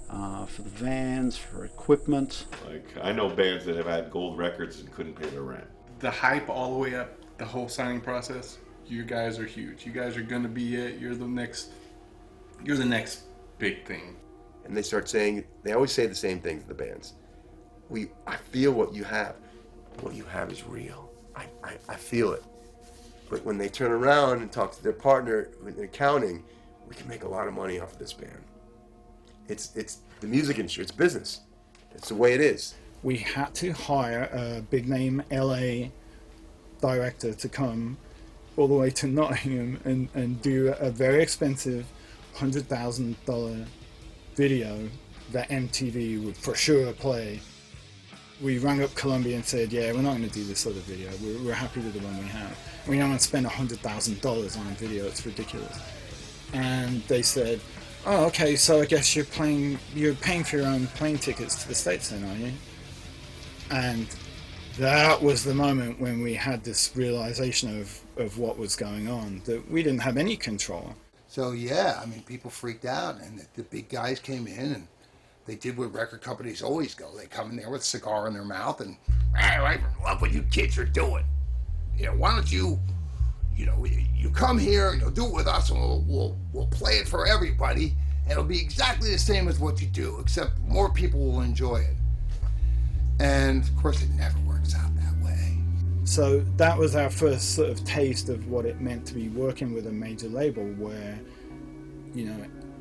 for the vans, for equipment. Like, I know bands that have had gold records and couldn't pay their rent. The hype all the way up, the whole signing process, you guys are huge. You guys are going to be it. You're the next big thing. And they start saying, they always say the same thing to the bands. I feel what you have. What you have is real. I feel it. But when they turn around and talk to their partner in accounting, we can make a lot of money off of this band. It's the music industry, it's business. It's the way it is. We had to hire a big name LA director to come all the way to Nottingham and do a very expensive $100,000 video that MTV would for sure play. We rang up Columbia and said, yeah, we're not going to do this other video. We're happy with the one we have. We don't want to spend $100,000 on a video. It's ridiculous. And they said, oh, okay, so I guess you're paying for your own plane tickets to the States then, are you? And that was the moment when we had this realization of what was going on, that we didn't have any control. So yeah, people freaked out, and the big guys came in, and they did what record companies always go. They come in there with a cigar in their mouth and, I love what you kids are doing. Why don't you come here, do it with us, and we'll play it for everybody, and it'll be exactly the same as what you do, except more people will enjoy it. And of course, it never works out that way. So that was our first sort of taste of what it meant to be working with a major label, where,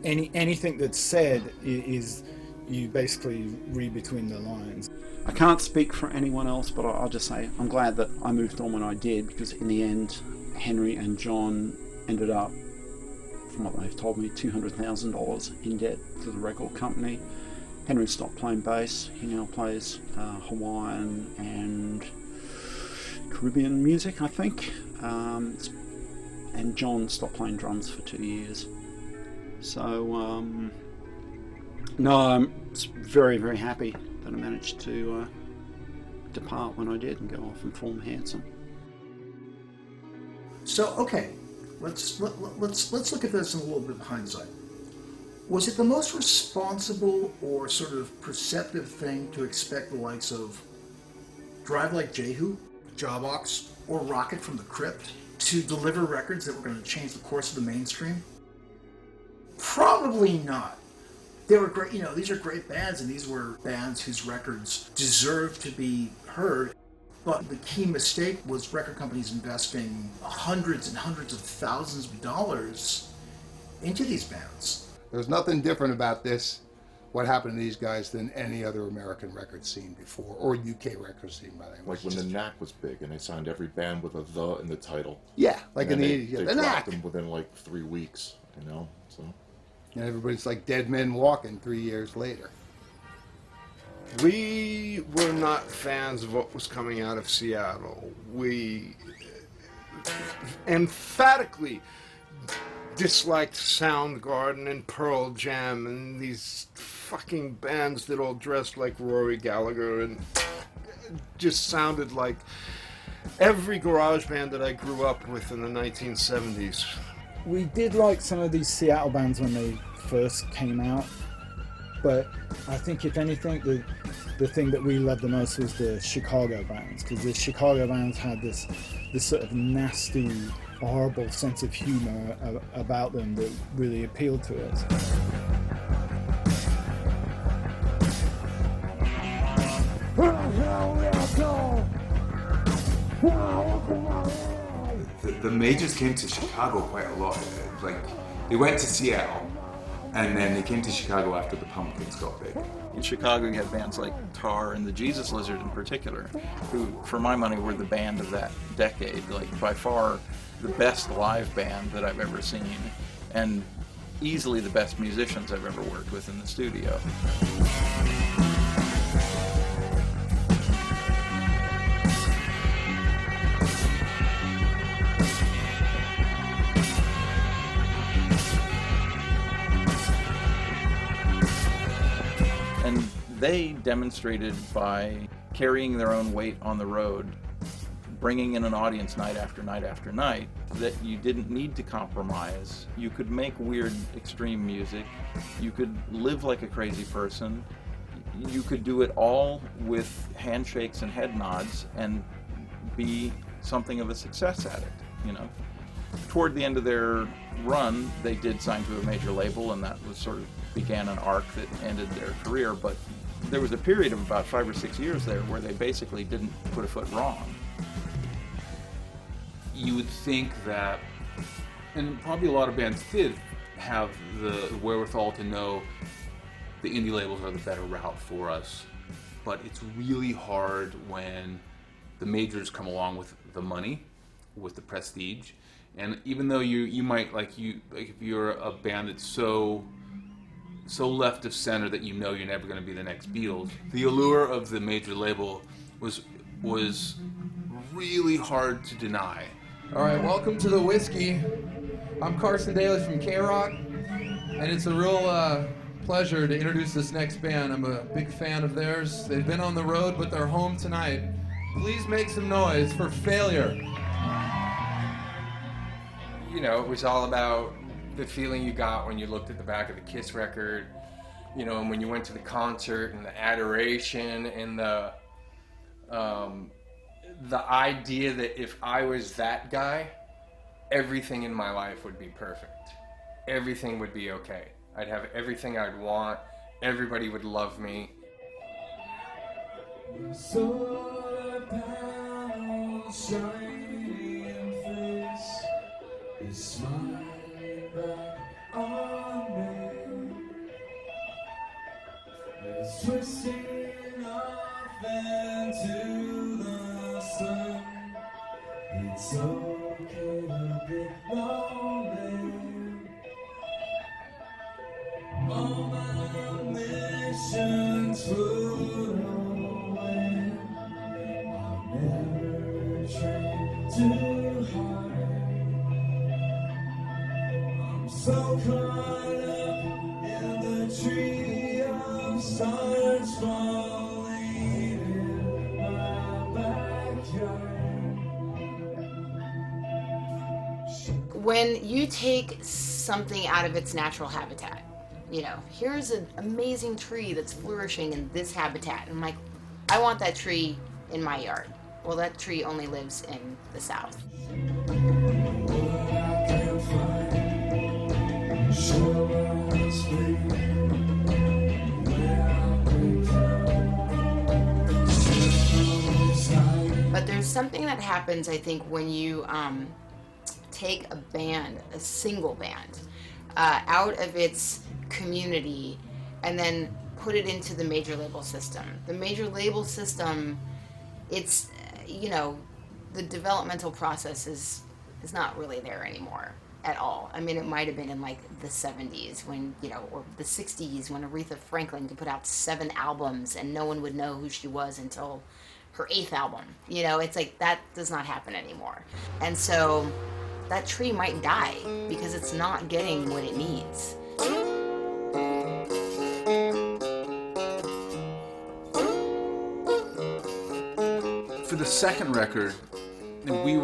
anything that's said is, you basically read between the lines. I can't speak for anyone else, but I'll just say I'm glad that I moved on when I did, because in the end, Henry and John ended up, from what they've told me, $200,000 in debt to the record company. Henry stopped playing bass. He now plays Hawaiian and Caribbean music, I think. and John stopped playing drums for 2 years. So no, I'm very, very happy that I managed to depart when I did and go off and form Handsome. So okay, let's look at this in a little bit of hindsight. Was it the most responsible or sort of perceptive thing to expect the likes of Drive Like Jehu, Jawbox, or Rocket from the Crypt to deliver records that were going to change the course of the mainstream? Probably not. They were great, these are great bands, and these were bands whose records deserved to be heard. But the key mistake was record companies investing hundreds and hundreds of thousands of dollars into these bands. There's nothing different about this, what happened to these guys, than any other American record scene before, or UK record scene, by the way. Like when the Knack was big and they signed every band with a "the" in the title. Yeah, like and in the they 80s. Yeah, they the dropped Knack. them within like 3 weeks, so. And everybody's like dead men walking 3 years later. We were not fans of what was coming out of Seattle. We emphatically disliked Soundgarden and Pearl Jam and these fucking bands that all dressed like Rory Gallagher and just sounded like every garage band that I grew up with in the 1970s. We did like some of these Seattle bands when they first came out, but I think if anything, the thing that we loved the most was the Chicago bands, because the Chicago bands had this sort of nasty, horrible sense of humor about them that really appealed to us. The majors came to Chicago quite a lot. Like, they went to Seattle, and then they came to Chicago after the Pumpkins got big. In Chicago, you had bands like Tar and the Jesus Lizard in particular, who, for my money, were the band of that decade. Like, by far, the best live band that I've ever seen, and easily the best musicians I've ever worked with in the studio. And they demonstrated by carrying their own weight on the road, bringing in an audience night after night after night, that you didn't need to compromise. You could make weird, extreme music. You could live like a crazy person. You could do it all with handshakes and head nods and be something of a success at it, Toward the end of their run, they did sign to a major label, and that was sort of began an arc that ended their career, but there was a period of about 5 or 6 years there where they basically didn't put a foot wrong. You would think that, and probably a lot of bands did have the wherewithal to know the indie labels are the better route for us, but it's really hard when the majors come along with the money, with the prestige, and even though you might if you're a band that's so left of center that you're never going to be the next Beatles, the allure of the major label was really hard to deny. All right, welcome to the Whiskey. I'm Carson Daly from K-Rock, and it's a real pleasure to introduce this next band. I'm a big fan of theirs. They've been on the road, but they're home tonight. Please make some noise for Failure. It was all about the feeling you got when you looked at the back of the Kiss record, and when you went to the concert, and the adoration, and the idea that if I was that guy, everything in my life would be perfect. Everything would be okay. I'd have everything I'd want. Everybody would love me. Solar panels shining face is smiling back on me. It's twisting off into the sun. It's okay to be lonely. All my missions put away. I'll never try too hard. when you take something out of its natural habitat, you know, here's an amazing tree that's flourishing in this habitat, and I'm like, I want that tree in my yard. Well, that tree only lives in the South. But there's something that happens, I think, when you take a band, a single band, out of its community and then put it into the major label system. The major label system, it's, you know, the developmental process is not really there anymore at all. I mean, it might have been in like the 70s when, you know, or the 60s when Aretha Franklin could put out 7 albums and no one would know who she was until her 8th album. You know, it's like that does not happen anymore. And so that tree might die because it's not getting what it needs. For the second record, we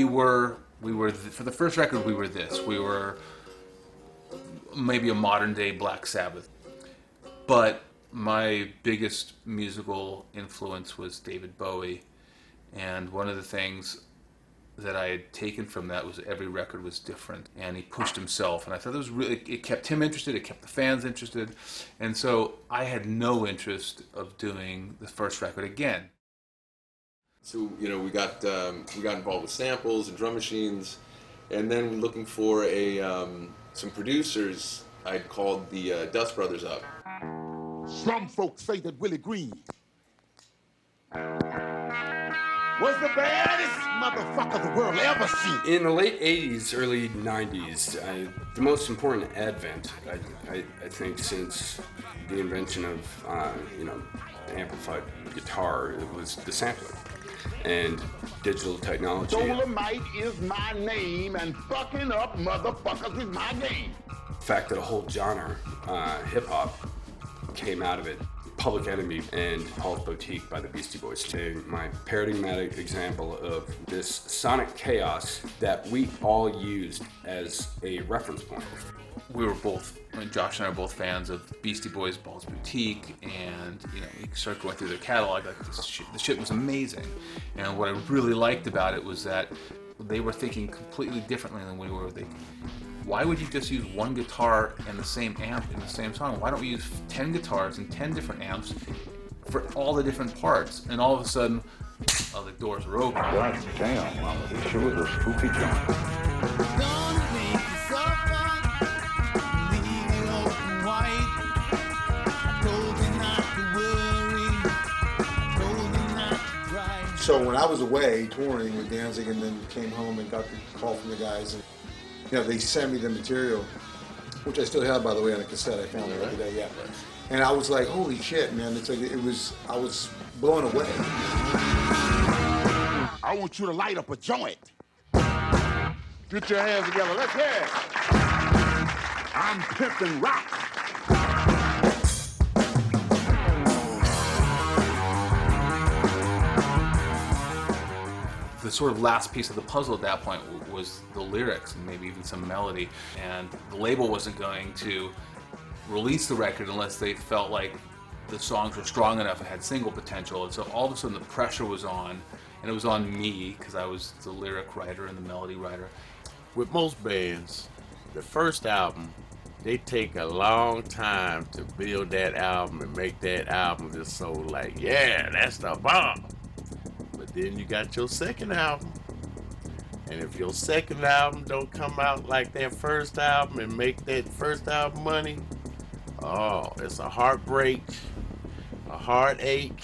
were for the first record we were this. We were maybe a modern day Black Sabbath. But my biggest musical influence was David Bowie, and one of the things that I had taken from that was every record was different, and he pushed himself, and I thought it was really, it kept him interested, it kept the fans interested, and so I had no interest of doing the first record again. So, you know, we got involved with samples and drum machines, and then looking for some producers. I'd called the Dust Brothers up. Some folks say that Willie Green was the baddest motherfucker the world ever seen. In the late 80s, early 90s, the most important advent, I think, since the invention of, amplified guitar, it was the sampler and digital technology. Dolomite is my name, and fucking up motherfuckers is my game. The fact that a whole genre, hip-hop, came out of it. Public Enemy and Paul's Boutique by the Beastie Boys. They're my paradigmatic example of this sonic chaos that we all used as a reference point. We were both, Josh and I are both fans of Beastie Boys, Paul's Boutique, and you start going through their catalog, like the shit was amazing. And what I really liked about it was that they were thinking completely differently than we were thinking. Why would you just use one guitar and the same amp in the same song? Why don't we use 10 guitars and 10 different amps for all the different parts? And all of a sudden, the doors are open. God damn, mama, this sure is a spooky joint. So when I was away touring with Danzig and then came home and got the call from the guys, and they sent me the material, which I still have, by the way, on a cassette. I found it the other day, yeah. And I was like, holy shit, man! It's like I was blown away. I want you to light up a joint. Get your hands together. Let's hear it. I'm pimping rock. The sort of last piece of the puzzle at that point was the lyrics and maybe even some melody. And the label wasn't going to release the record unless they felt like the songs were strong enough and had single potential. And so all of a sudden the pressure was on, and it was on me because I was the lyric writer and the melody writer. With most bands, the first album, they take a long time to build that album and make that album just so like, yeah, that's the bomb. But then you got your second album. And if your second album don't come out like that first album and make that first album money, oh, it's a heartbreak, a heartache.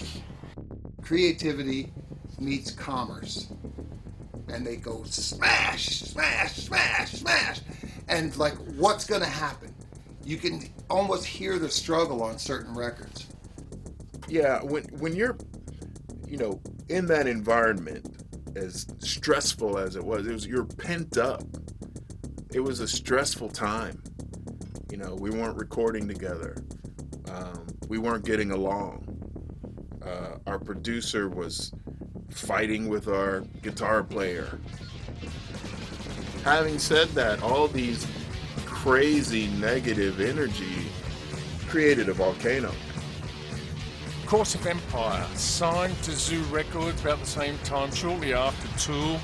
Creativity meets commerce. And they go smash, smash, smash, smash. And like, what's gonna happen? You can almost hear the struggle on certain records. Yeah, when you're, in that environment, as stressful as it was, you're pent up. It was a stressful time. We weren't recording together. We weren't getting along. Our producer was fighting with our guitar player. Having said that, all these crazy negative energy created a volcano. Course of Empire signed to Zoo Records about the same time, shortly after Tool.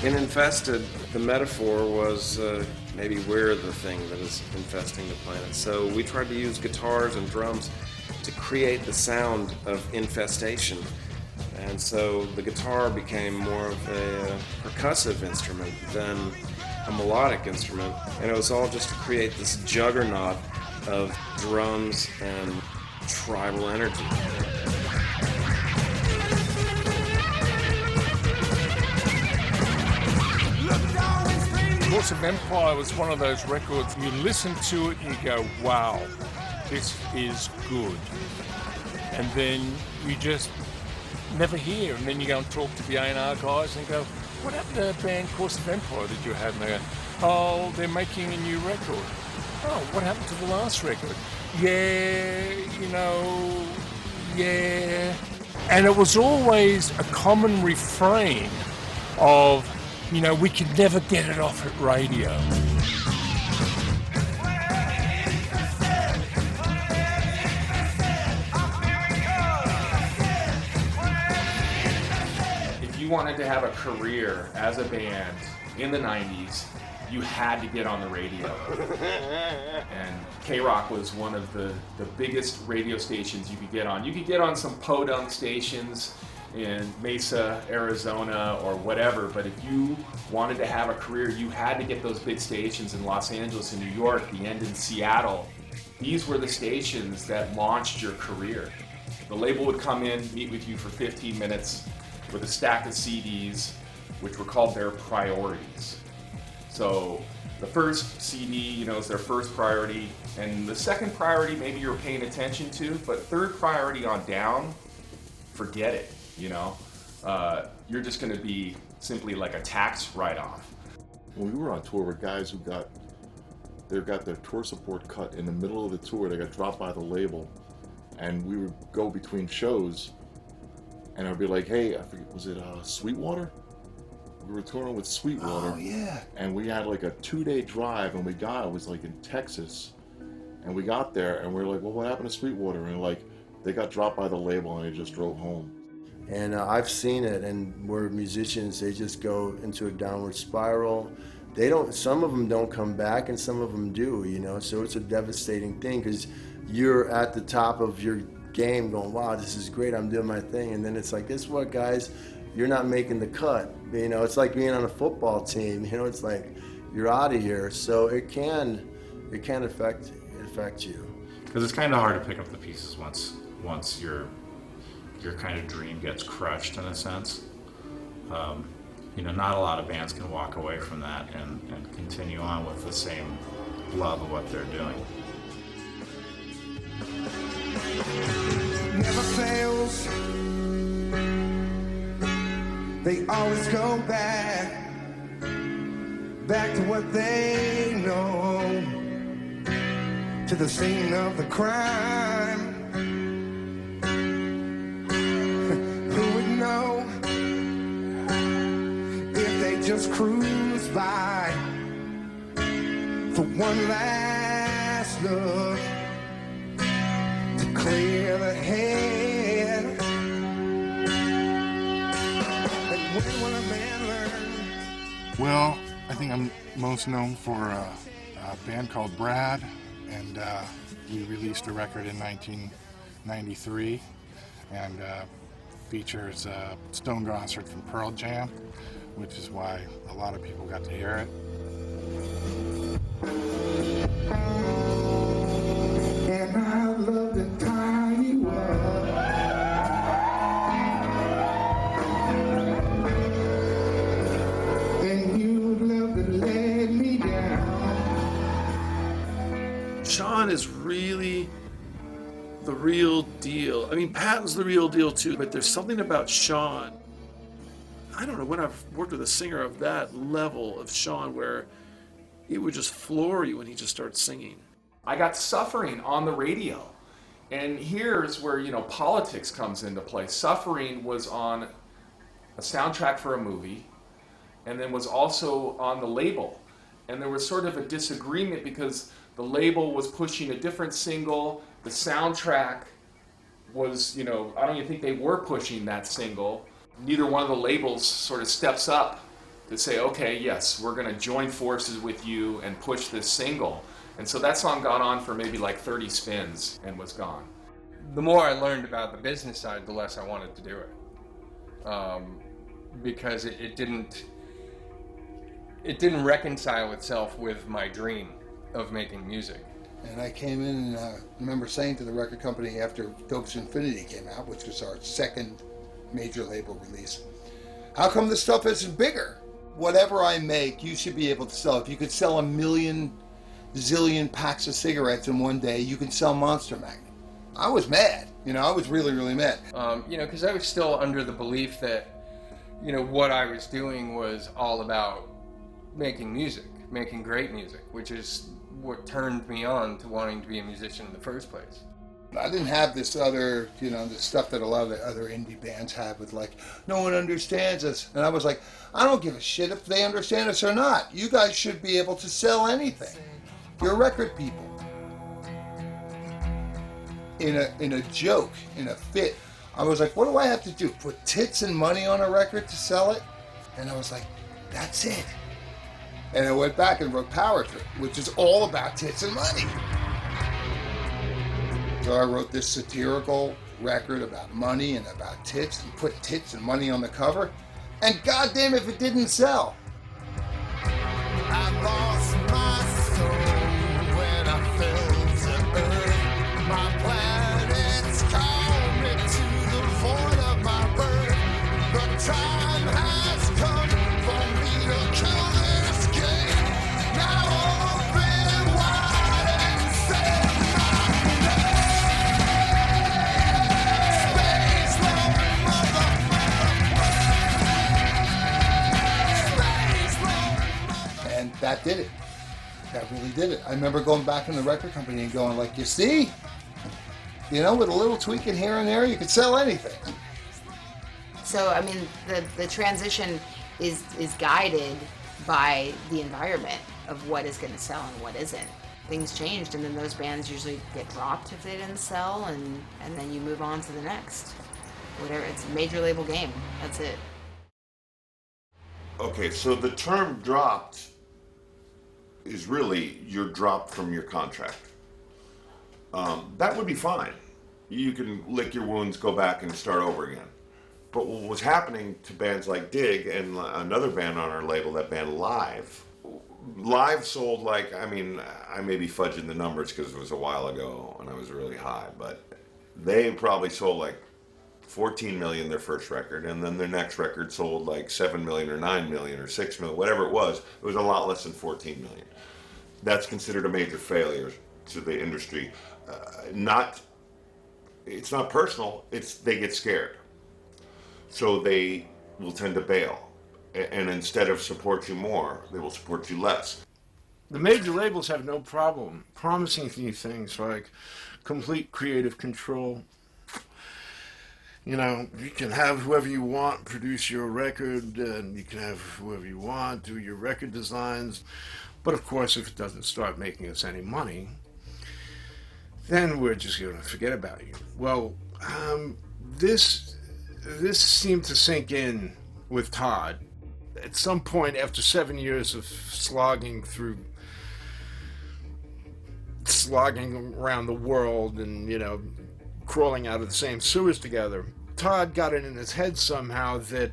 In Infested, the metaphor was maybe we're the thing that is infesting the planet. So we tried to use guitars and drums to create the sound of infestation. And so the guitar became more of a percussive instrument than a melodic instrument. And it was all just to create this juggernaut of drums and tribal energy. Course of Empire was one of those records, you listen to it and you go, wow, this is good. And then you just never hear, and then you go and talk to the A&R guys and go, what happened to that band Course of Empire that you had? And they go, oh, they're making a new record. Oh, what happened to the last record? Yeah, yeah. And it was always a common refrain of, we could never get it off at radio. If you wanted to have a career as a band in the 90s, you had to get on the radio. And K-Rock was one of the biggest radio stations you could get on. You could get on some podunk stations in Mesa, Arizona, or whatever, but if you wanted to have a career, you had to get those big stations in Los Angeles and New York, the end in Seattle. These were the stations that launched your career. The label would come in, meet with you for 15 minutes with a stack of CDs, which were called their priorities. So the first CD, is their first priority, and the second priority maybe you're paying attention to, but third priority on down, forget it. You're just going to be simply like a tax write-off. When we were on tour with guys who got their tour support cut in the middle of the tour, they got dropped by the label, and we would go between shows, and I'd be like, hey, I forget, was it Sweetwater? We were touring with Sweetwater. Oh, yeah. And we had like a 2-day drive, and it was like in Texas, and we got there, and we were like, well, what happened to Sweetwater? And they got dropped by the label, and they just drove home. And I've seen it, and where musicians, they just go into a downward spiral. Some of them don't come back, and some of them do, so it's a devastating thing, because you're at the top of your game going, wow, this is great, I'm doing my thing, and then it's like, guess what, guys, you're not making the cut. It's like being on a football team, it's like, you're out of here, so it can affect you. Because it's kind of hard to pick up the pieces once your kind of dream gets crushed, in a sense. Not a lot of bands can walk away from that and continue on with the same love of what they're doing. Never fails. They always go back to what they know, to the scene of the crime. Who would know if they just cruise by for one last look to clear the head? And when will a man learn? Well, I think I'm most known for a band called Brad, and we released a record in 1993, and features Stone Gossard from Pearl Jam, which is why a lot of people got to hear it. And I love the tiny world. And you love to let me down. Sean is really the real deal. I mean, Patton's the real deal too, but there's something about Sean. I don't know when I've worked with a singer of that level of Sean where it would just floor you when he just starts singing. I got Suffering on the radio. And here's where, politics comes into play. Suffering was on a soundtrack for a movie and then was also on the label. And there was sort of a disagreement because the label was pushing a different single. The soundtrack was, I don't even think they were pushing that single. Neither one of the labels sort of steps up to say, okay, yes, we're going to join forces with you and push this single. And so that song got on for maybe like 30 spins and was gone. The more I learned about the business side, the less I wanted to do it. Because it didn't reconcile itself with my dream of making music. And I came in and I remember saying to the record company after Dopes Infinity came out, which was our second major label release, how come this stuff isn't bigger? Whatever I make, you should be able to sell. If you could sell 1 million zillion packs of cigarettes in one day, you can sell Monster Magnet. I was mad. I was really, really mad. Because I was still under the belief that, what I was doing was all about making music, making great music, which is what turned me on to wanting to be a musician in the first place. I didn't have this other, the stuff that a lot of the other indie bands have with like, no one understands us. And I was like, I don't give a shit if they understand us or not. You guys should be able to sell anything. You're record people. In a joke, in a fit, I was like, what do I have to do? Put tits and money on a record to sell it? And I was like, that's it. And I went back and wrote Power Trip, which is all about tits and money. So I wrote this satirical record about money and about tits and put tits and money on the cover. And goddamn if it didn't sell. I lost my soul when I fell to earth. My planets called me to the void of my birth. The time has come for me to kill this game. Now open wide and say my name. Space Lord, and that did it. That really did it. I remember going back in the record company and going like, you see? With a little tweaking here and there, you could sell anything. So, I mean, the transition is guided by the environment of what is going to sell and what isn't. Things changed, and then those bands usually get dropped if they didn't sell, and then you move on to the next. Whatever, it's a major label game. That's it. Okay, so the term dropped is really you're dropped from your contract. That would be fine. You can lick your wounds, go back and start over again. But what was happening to bands like Dig and another band on our label, that band Live sold like, I may be fudging the numbers because it was a while ago and I was really high, but they probably sold like 14 million their first record, and then their next record sold like 7 million or 9 million or 6 million, whatever it was. It was a lot less than 14 million. That's considered a major failure to the industry. It's not personal, they get scared. So they will tend to bail. And instead of support you more, they will support you less. The major labels have no problem promising you things like complete creative control. You can have whoever you want produce your record, and you can have whoever you want do your record designs. But of course, if it doesn't start making us any money, then we're just going to forget about you. Well, this seemed to sink in with Todd. At some point, after 7 years of slogging around the world and, crawling out of the same sewers together, Todd got it in his head somehow that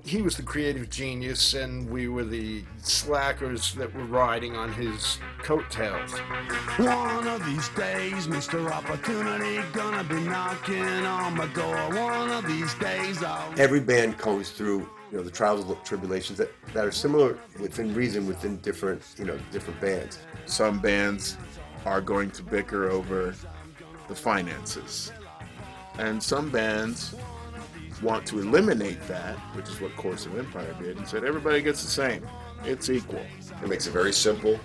he was the creative genius and we were the slackers that were riding on his coattails. One of these days, Mr. Opportunity gonna be knocking on my door. One of these days, Every band goes through, the trials and tribulations that are similar within reason within different bands. Some bands are going to bicker over the the finances. And some bands want to eliminate that, which is what Course of Empire did, and said everybody gets the same. It's equal. It makes it very simple.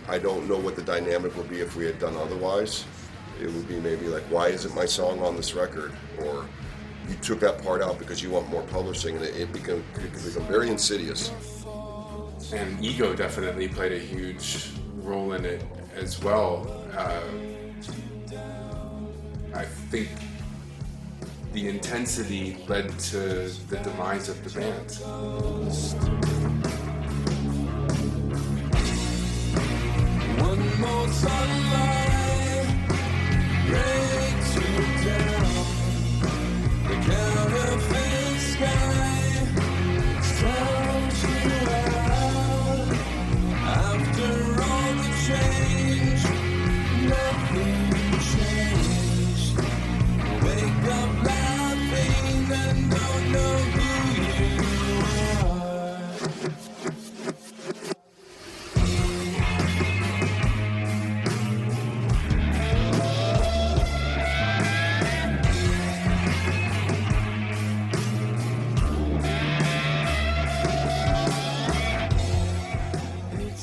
I don't know what the dynamic would be if we had done otherwise. It would be maybe like, why isn't my song on this record? Or you took that part out because you want more publishing, and it can become very insidious. And ego definitely played a huge role in it as well. I think the intensity led to the demise of the band. One more sunlight breaks you down. The counterfeit sky sounds you out. After all the change, nothing changed. Wake up laughing and don't know who you are.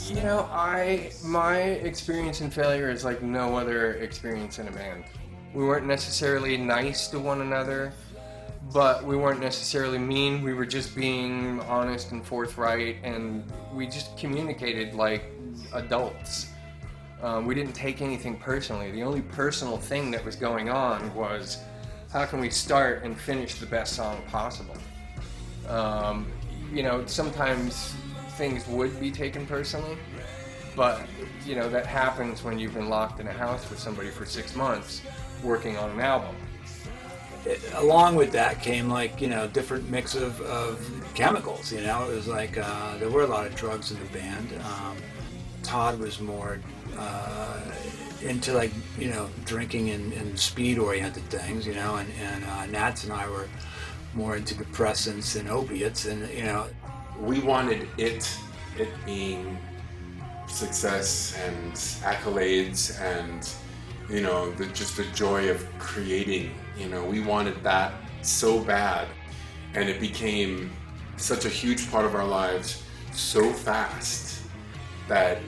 You know, my experience in failure is like no other experience in a band. We weren't necessarily nice to one another, but we weren't necessarily mean. We were just being honest and forthright, and we just communicated like adults. We didn't take anything personally. The only personal thing that was going on was, how can we start and finish the best song possible? You know, sometimes things would be taken personally, but you know, that happens when you've been locked in a house with somebody for 6 months working on an album. Along with that came, like, you know, different mix of chemicals. You know, it was like there were a lot of drugs in the band. Todd was more into, like, you know, drinking and speed oriented things, you know, and Nats and I were more into depressants and opiates, and you know, we wanted it being success and accolades and, you know, just the joy of creating. You know, we wanted that so bad, and it became such a huge part of our lives so fast that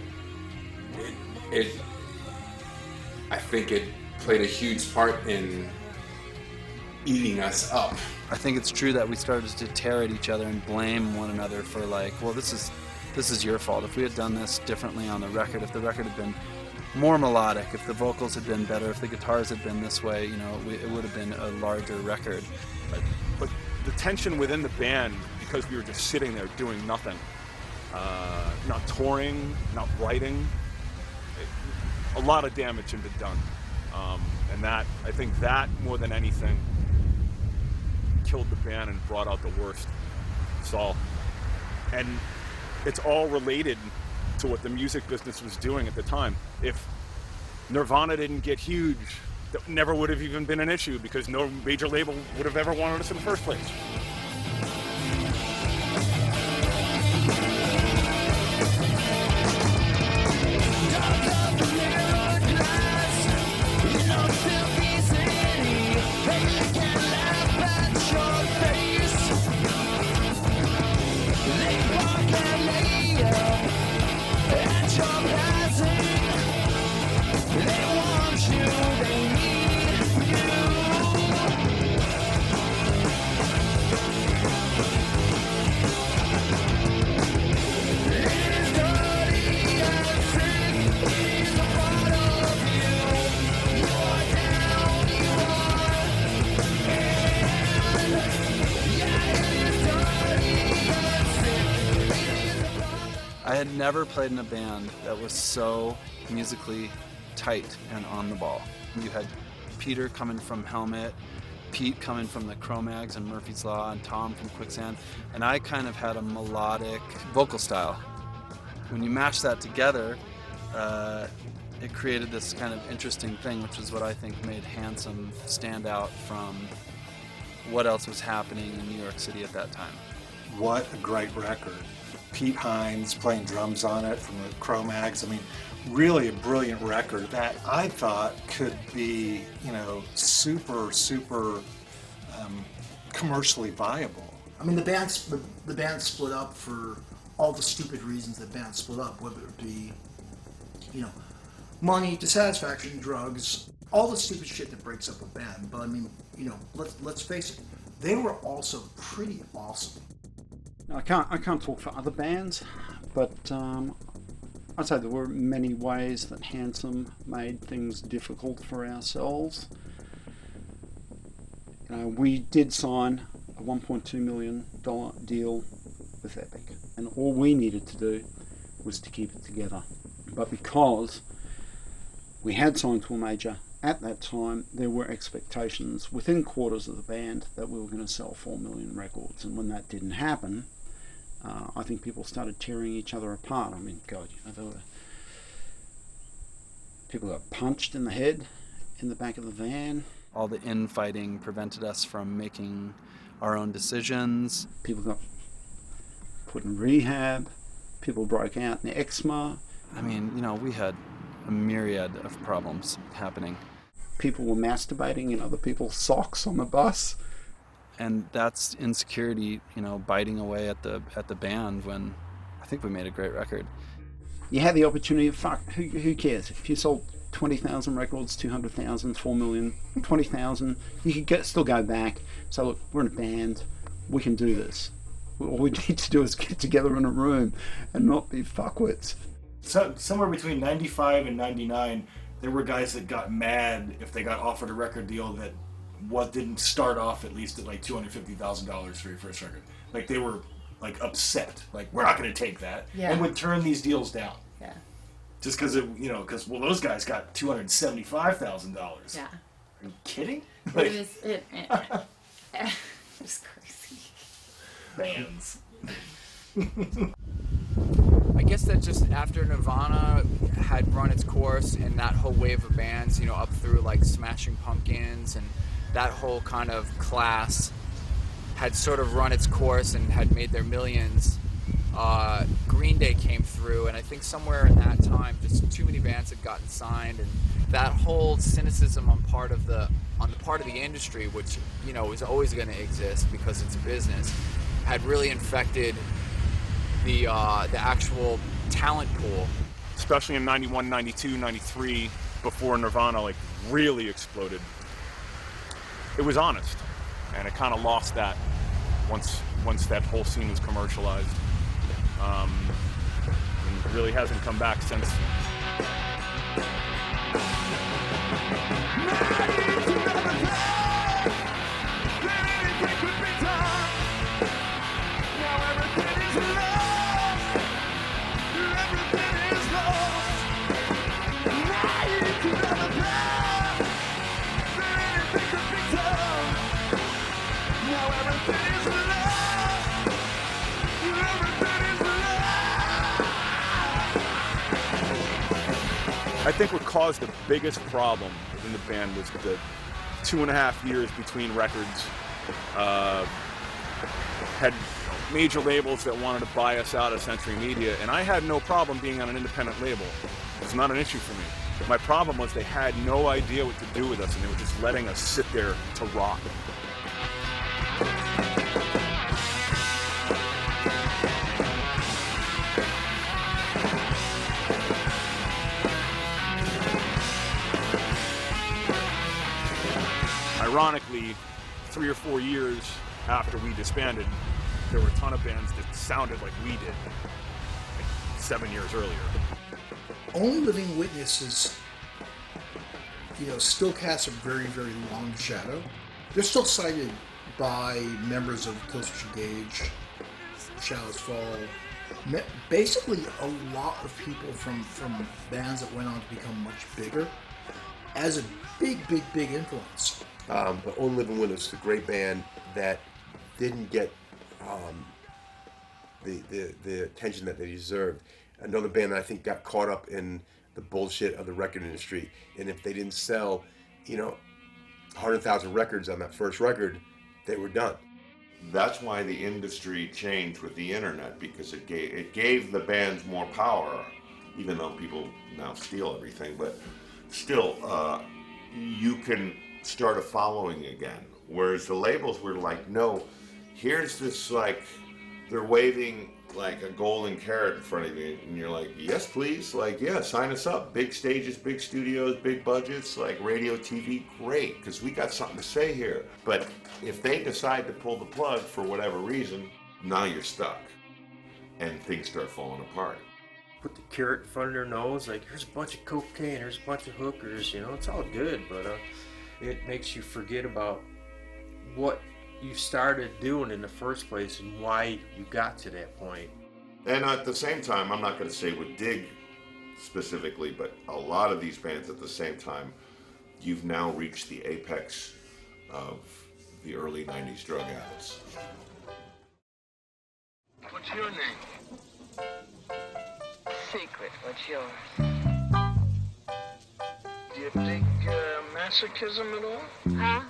I think it played a huge part in eating us up. I think it's true that we started to tear at each other and blame one another for, like, well, this is your fault. If we had done this differently on the record, if the record had been more melodic, if the vocals had been better, if the guitars had been this way, you know, it would have been a larger record. But the tension within the band, because we were just sitting there doing nothing, not touring, not writing, a lot of damage had been done. And that, I think that more than anything killed the band and brought out the worst. So, and it's all related to what the music business was doing at the time. If Nirvana didn't get huge, that never would have even been an issue, because no major label would have ever wanted us in the first place. I had never played in a band that was so musically tight and on the ball. You had Peter coming from Helmet, Pete coming from the Cro-Mags and Murphy's Law, and Tom from Quicksand, and I kind of had a melodic vocal style. When you mash that together, it created this kind of interesting thing, which is what I think made Handsome stand out from what else was happening in New York City at that time. What a great record. Pete Hines playing drums on it from the Cro-Mags. I mean, really a brilliant record that I thought could be, super commercially viable. I mean, the band split up for all the stupid reasons that bands split up, whether it be, money, dissatisfaction, drugs, all the stupid shit that breaks up a band. But I mean, let's face it, they were also pretty awesome. I can't talk for other bands, but I'd say there were many ways that Handsome made things difficult for ourselves. We did sign a $1.2 million deal with Epic, and all we needed to do was to keep it together. But because we had signed to a major at that time, there were expectations within quarters of the band that we were going to sell 4 million records, and when that didn't happen, I think people started tearing each other apart. I mean, God, people got punched in the head in the back of the van. All the infighting prevented us from making our own decisions. People got put in rehab. People broke out in eczema. I mean, we had a myriad of problems happening. People were masturbating in other people's socks on the bus. And that's insecurity, biting away at the band when I think we made a great record. You had the opportunity of, who cares? If you sold 20,000 records, 200,000, 4 million, 20,000, you could still go back. So look, we're in a band, we can do this. All we need to do is get together in a room and not be fuckwits. So, somewhere between 95 and 99, there were guys that got mad if they got offered a record deal that didn't start off at least at like $250,000 for your first record. Like they were like upset, like we're not going to take that, and would turn these deals down. Yeah. Just because because those guys got $275,000. Yeah. Are you kidding? It was crazy. Bands. I guess that just after Nirvana had run its course and that whole wave of bands, up through like Smashing Pumpkins and that whole kind of class had sort of run its course and had made their millions, Green Day came through, and I think somewhere in that time just too many bands had gotten signed, and that whole cynicism on the part of the industry, which is always going to exist because it's a business, had really infected the actual talent pool. Especially in 91, 92, 93, before Nirvana really exploded. It was honest, and it kind of lost that once that whole scene was commercialized. And it really hasn't come back since. I think what caused the biggest problem in the band was the 2.5 years between records. Had major labels that wanted to buy us out of Century Media, and I had no problem being on an independent label. It's not an issue for me. My problem was they had no idea what to do with us, and they were just letting us sit there to rot. Ironically, 3 or 4 years after we disbanded, there were a ton of bands that sounded like we did, like 7 years earlier. Only Living Witnesses, still cast a very, very long shadow. They're still cited by members of Killswitch Engage, Shadows Fall, basically a lot of people from bands that went on to become much bigger, as a big influence. But Only Living Witness is a great band that didn't get the attention that they deserved. Another band that I think got caught up in the bullshit of the record industry, and if they didn't sell, 100,000 records on that first record, they were done. That's why the industry changed with the internet, because it gave the bands more power even though people now steal everything, but still, you can start a following again. Whereas the labels were like, no, here's this, like, they're waving like a golden carrot in front of you, and you're like, yes, please, like, yeah, sign us up. Big stages, big studios, big budgets, like radio, TV, great, because we got something to say here. But if they decide to pull the plug for whatever reason, now you're stuck, and things start falling apart. Put the carrot in front of their nose, like, here's a bunch of cocaine, here's a bunch of hookers, you know, it's all good, but it makes you forget about what you started doing in the first place and why you got to that point. And at the same time, I'm not going to say with Dig specifically, but a lot of these bands at the same time, you've now reached the apex of the early 90s drug addicts. What's your name? Secret. What's yours? Do you dig masochism at all? Huh?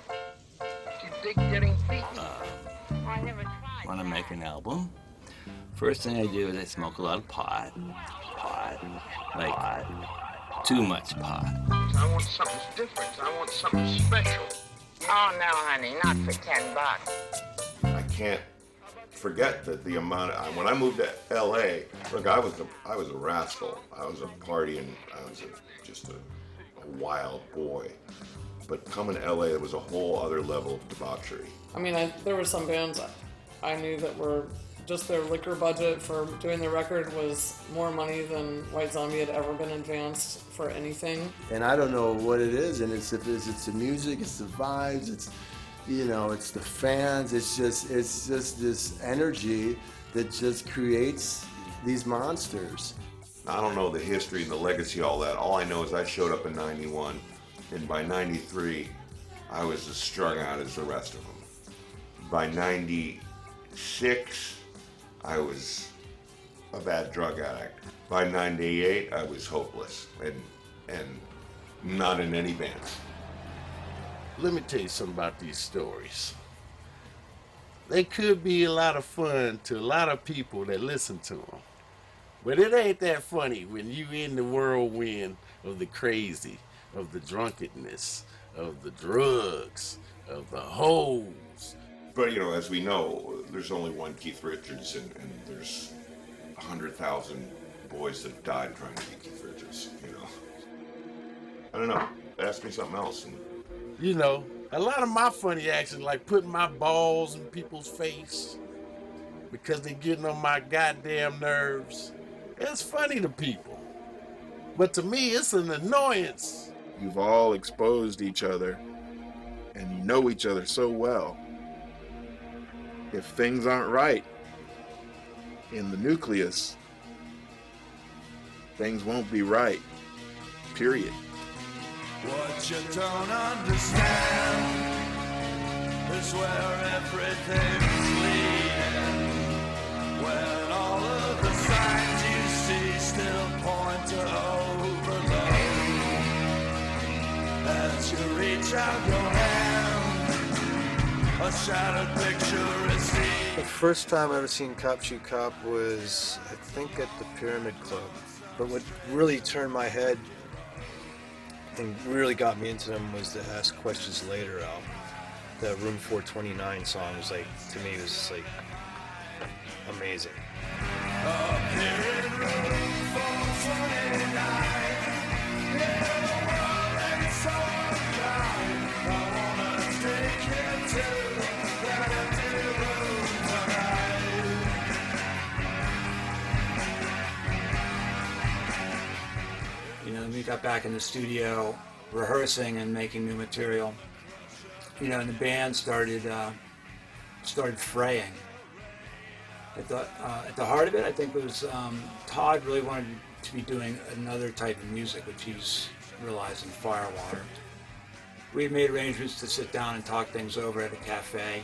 Do you dig getting beaten? I never tried. Want to make an album? First thing I do is I smoke a lot of pot. Like, too much pot. I want something different. I want something special. Oh, no, honey, not for $10. I can't forget that the amount of, when I moved to LA, look, I was a rascal. I was a partying, I was just a wild boy. But coming to LA, it was a whole other level of debauchery. I mean, there were some bands I knew that were just their liquor budget for doing the record was more money than White Zombie had ever been advanced for anything. And I don't know what it is, and it's the music, it's the vibes, it's, you know, it's the fans, it's just this energy that just creates these monsters. I don't know the history and the legacy, all that. All I know is I showed up in 91, and by 93, I was as strung out as the rest of them. By 96, I was a bad drug addict. By 98, I was hopeless and not in any band. Let me tell you something about these stories. They could be a lot of fun to a lot of people that listen to them. But it ain't that funny when you in the whirlwind of the crazy, of the drunkenness, of the drugs, of the hoes. But, you know, as we know, there's only one Keith Richards, and there's 100,000 boys that have died trying to be Keith Richards, you know. I don't know. Ask me something else. You know, a lot of my funny actions, like putting my balls in people's face because they're getting on my goddamn nerves. It's funny to people. But to me, it's an annoyance. You've all exposed each other, and you know each other so well. If things aren't right in the nucleus, things won't be right. Period. What you don't understand is where everything's leading. When all of the signs you see still point to overload. As you reach out your hand, a shattered picture is seen. The first time I ever seen Cop Shoot Cop was, I think, at the Pyramid Club. But what really turned my head and really got me into them was the Ask Questions Later album. The Room 429 song was like, to me, was just like amazing. Up here in room 429, yeah, the world ain't so unkind. I wanna take you to that empty room tonight. You know, we got back in the studio rehearsing and making new material. You know, and the band started fraying. At the heart of it, I think it was Todd really wanted to be doing another type of music, which he's realized in Firewater. We had made arrangements to sit down and talk things over at a cafe,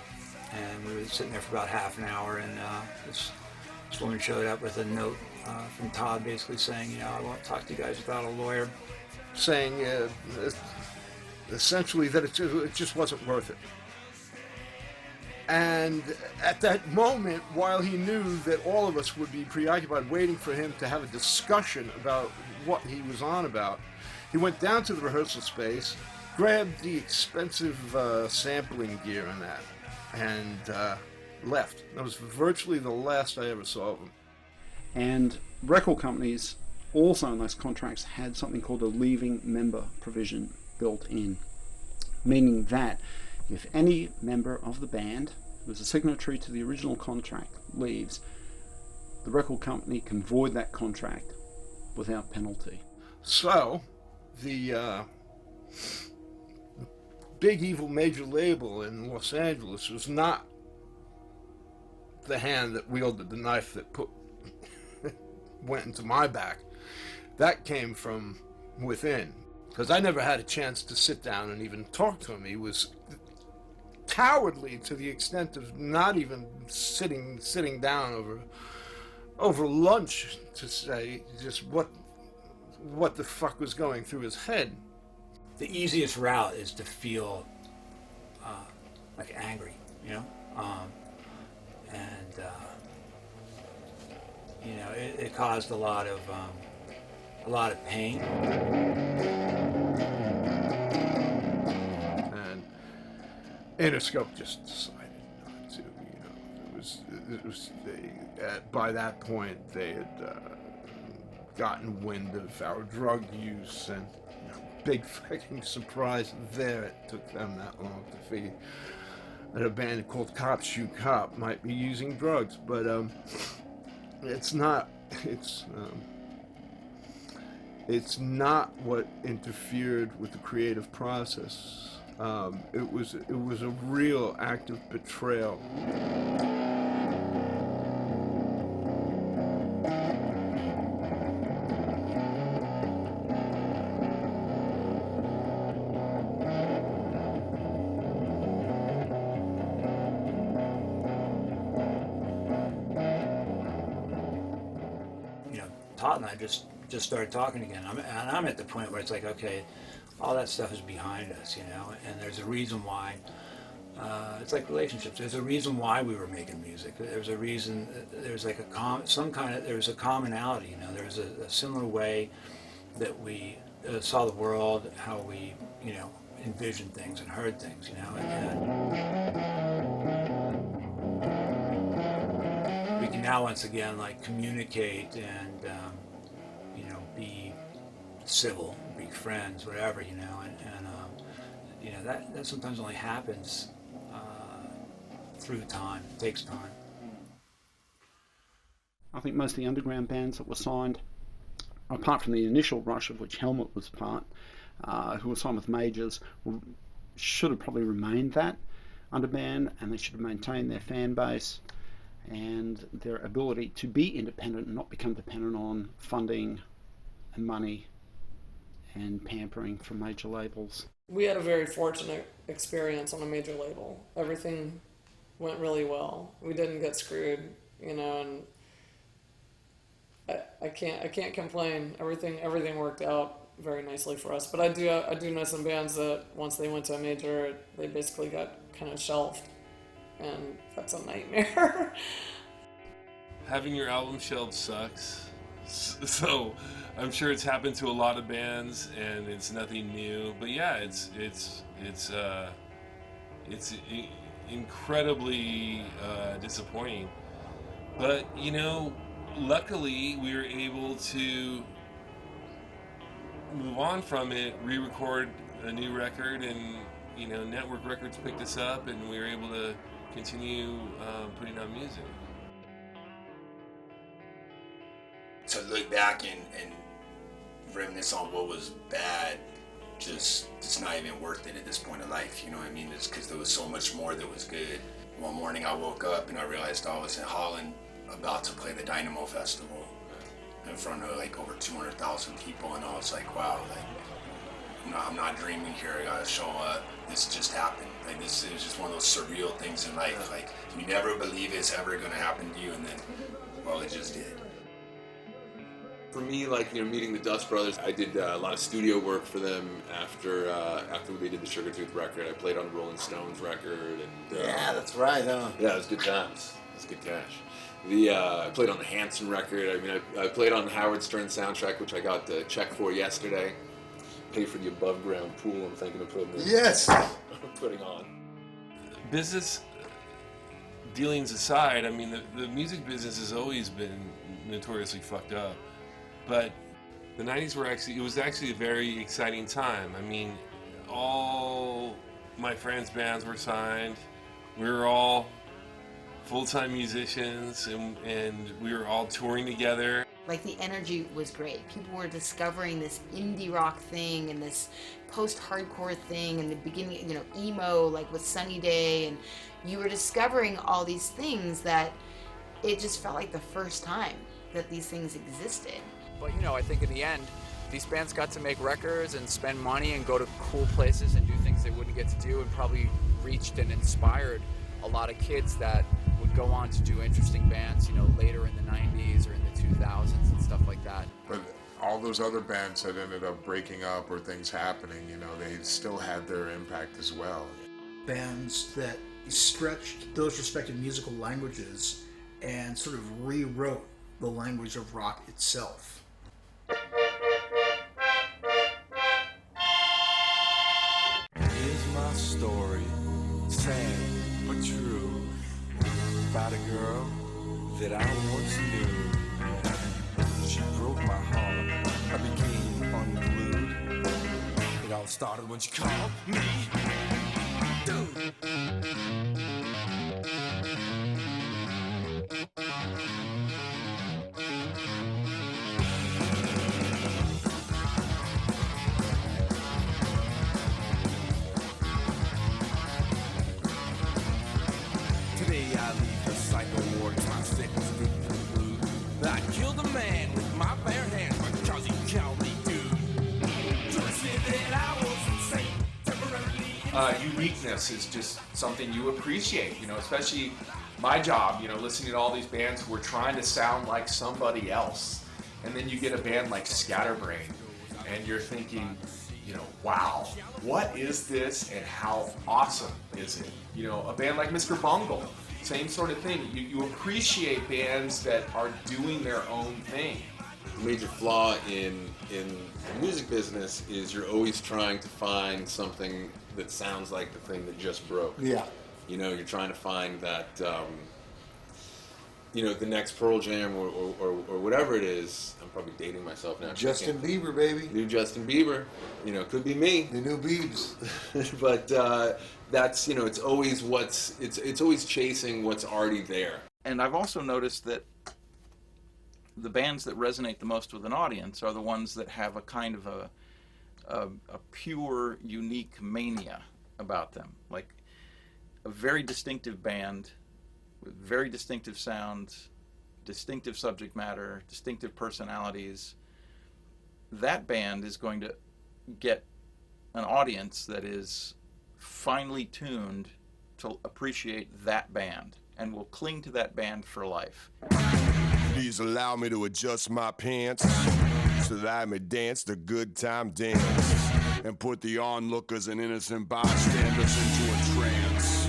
and we were sitting there for about half an hour, and this woman showed up with a note from Todd basically saying, you know, I won't talk to you guys without a lawyer. Saying essentially that it just wasn't worth it. And at that moment, while he knew that all of us would be preoccupied waiting for him to have a discussion about what he was on about, he went down to the rehearsal space, grabbed the expensive sampling gear and that, and left. That was virtually the last I ever saw of him. And record companies also in those contracts had something called a leaving member provision built in, meaning that if any member of the band who was a signatory to the original contract leaves, the record company can void that contract without penalty. So, the big evil major label in Los Angeles was not the hand that wielded the knife that went into my back. That came from within, because I never had a chance to sit down and even talk to him. He was cowardly to the extent of not even sitting down over lunch to say just what the fuck was going through his head. The easiest route is to feel like angry, you know, and you know, it caused a lot of pain. And Interscope just decided not to. You know, it was by that point they had gotten wind of our drug use, and you know, big fucking surprise there. It took them that long to figure that a band called Cop Shoot Cop might be using drugs, but it's not. It's not what interfered with the creative process. It was a real act of betrayal. Todd and I just started talking again. I'm at the point where it's like, okay, all that stuff is behind us, you know, and there's a reason why. It's like relationships. There's a reason why we were making music. There's a reason. There's like there's a commonality, you know. There's a similar way that we saw the world, how we, you know, envisioned things and heard things, you know, and we can now once again like communicate and you know, be civil, be friends, whatever, you know, and you know, that sometimes only happens through time. It takes time. I think most of the underground bands that were signed, apart from the initial rush of which Helmet was part, who were signed with majors, should have probably remained that underband, and they should have maintained their fan base and their ability to be independent and not become dependent on funding and money and pampering from major labels. We had a very fortunate experience on a major label. Everything went really well. We didn't get screwed, you know, and I can't complain. Everything worked out very nicely for us. But I do know some bands that once they went to a major, they basically got kind of shelved, and that's a nightmare. Having your album shelved sucks. So I'm sure it's happened to a lot of bands, and it's nothing new. But yeah, it's incredibly disappointing. But you know, luckily we were able to move on from it, re-record a new record, and you know, Network Records picked us up, and we were able to continue putting out music. To look back and reminisce on what was bad, it's not even worth it at this point in life, you know what I mean? It's because there was so much more that was good. One morning I woke up and I realized I was in Holland about to play the Dynamo Festival in front of like over 200,000 people, and I was like, wow, like I'm not dreaming here, I gotta show up. This just happened. Like this is just one of those surreal things in life. Like you never believe it's ever gonna happen to you, and then, well, it just did. For me, like, meeting the Dust Brothers, I did a lot of studio work for them after we did the Sugar Tooth record. I played on the Rolling Stones record. And Yeah, that's right, huh? Yeah, it was good times. It was good cash. I played on the Hanson record. I mean, I played on the Howard Stern soundtrack, which I got the check for yesterday. Paid for the above ground pool I'm thinking of putting on. Business dealings aside, I mean, the music business has always been notoriously fucked up. But the 90s was actually a very exciting time. I mean, all my friends' bands were signed. We were all full-time musicians, and we were all touring together. Like, the energy was great. People were discovering this indie rock thing and this post-hardcore thing, and the beginning, emo, like with Sunny Day, and you were discovering all these things that it just felt like the first time that these things existed. But I think in the end, these bands got to make records and spend money and go to cool places and do things they wouldn't get to do, and probably reached and inspired a lot of kids that would go on to do interesting bands, later in the 90s or in the 2000s and stuff like that. But all those other bands that ended up breaking up or things happening, they still had their impact as well. Bands that stretched those respective musical languages and sort of rewrote the language of rock itself. Here's my story, sad but true, about a girl that I once knew. She broke my heart, I became unglued. It all started when she called me dude. Today I leave the psycho ward, my sentence deep in the blue. I killed a man with my bare hands because he called me dude. Said that I was insane, temporarily. Uniqueness is just something you appreciate, especially my job, listening to all these bands who are trying to sound like somebody else. And then you get a band like Scatterbrain, and you're thinking, wow, what is this and how awesome is it? A band like Mr. Bungle, same sort of thing. You appreciate bands that are doing their own thing. The major flaw in the music business is you're always trying to find something that sounds like the thing that just broke. Yeah. You're trying to find that, the next Pearl Jam or whatever it is. I'm probably dating myself now. Justin Bieber, baby. New Justin Bieber. Could be me. The new Biebs. But that's, it's always it's always chasing what's already there. And I've also noticed that the bands that resonate the most with an audience are the ones that have a kind of a pure, unique mania about them. Like a very distinctive band with very distinctive sounds, distinctive subject matter, distinctive personalities. That band is going to get an audience that is finely tuned to appreciate that band and will cling to that band for life. Please allow me to adjust my pants so that I may dance the good time dance and put the onlookers and innocent bystanders into a trance.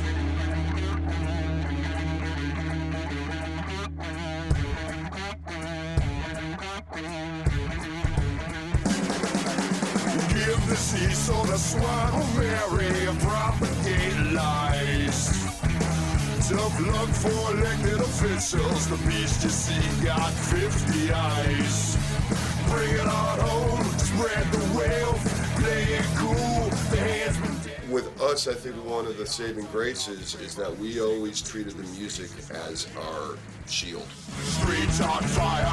Give the sea so the swine will marry and propagate lies. Tough luck for elected officials. The beast you see got 50 eyes. Bring it on home, spread the wealth, play it cool. The hands been dead. With us, I think one of the saving graces is that we always treated the music as our shield. Streets on fire.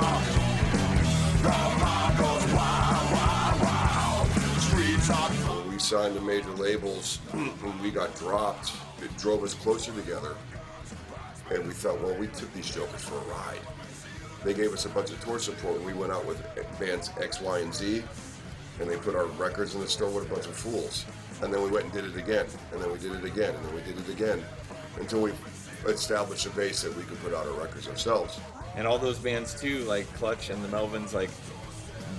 Our mind goes wild, wild, wild. Streets on fire. When we signed to major labels, when we got dropped, it drove us closer together. And we thought, well, we took these jokers for a ride. They gave us a bunch of tour support, and we went out with bands X, Y, and Z, and they put our records in the store with a bunch of fools. And then we went and did it again, and then we did it again, and then we did it again, until we established a base that we could put out our records ourselves. And all those bands too, like Clutch and the Melvins, like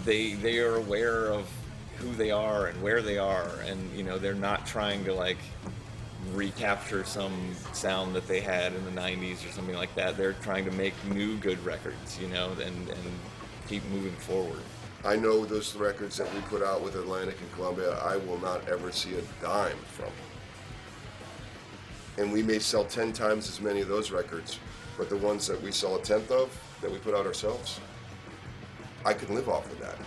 they are aware of who they are and where they are, and you know, they're not trying to like recapture some sound that they had in the 90s or something like that. They're trying to make new good records, you know, and keep moving forward. I know those records that we put out with Atlantic and Columbia, I will not ever see a dime from. And we may sell 10 times as many of those records, but the ones that we sell a tenth of, that we put out ourselves, I can live off of that.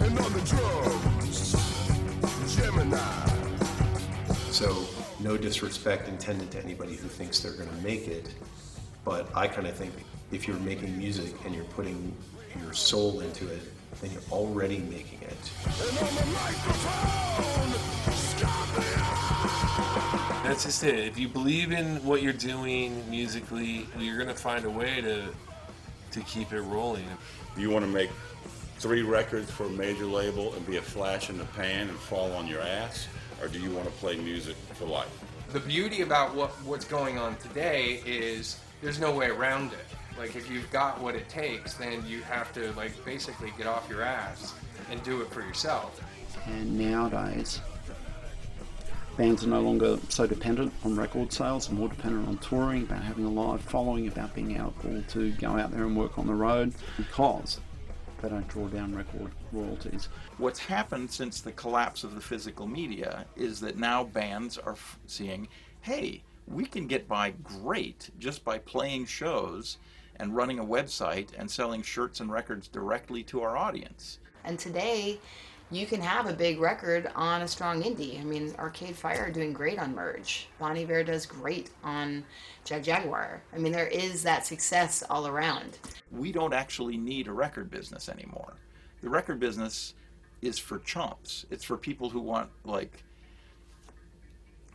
And on the drums, Gemini. So, no disrespect intended to anybody who thinks they're going to make it, but I kind of think if you're making music and you're putting your soul into it, then you're already making it. And on the microphone, That's just it. If you believe in what you're doing musically, you're gonna find a way to keep it rolling. Do you want to make 3 records for a major label and be a flash in the pan and fall on your ass? Or do you want to play music for life? The beauty about what's going on today is there's no way around it. Like, if you've got what it takes, then you have to, like, basically get off your ass and do it for yourself. And nowadays, bands are no longer so dependent on record sales, and more dependent on touring, about having a live following, about being able to go out there and work on the road, because they don't draw down record royalties. What's happened since the collapse of the physical media is that now bands are seeing, hey, we can get by great just by playing shows and running a website and selling shirts and records directly to our audience. And today, you can have a big record on a strong indie. I mean, Arcade Fire are doing great on Merge. Bon Iver does great on Jaguar. I mean, there is that success all around. We don't actually need a record business anymore. The record business is for chumps. It's for people who want, like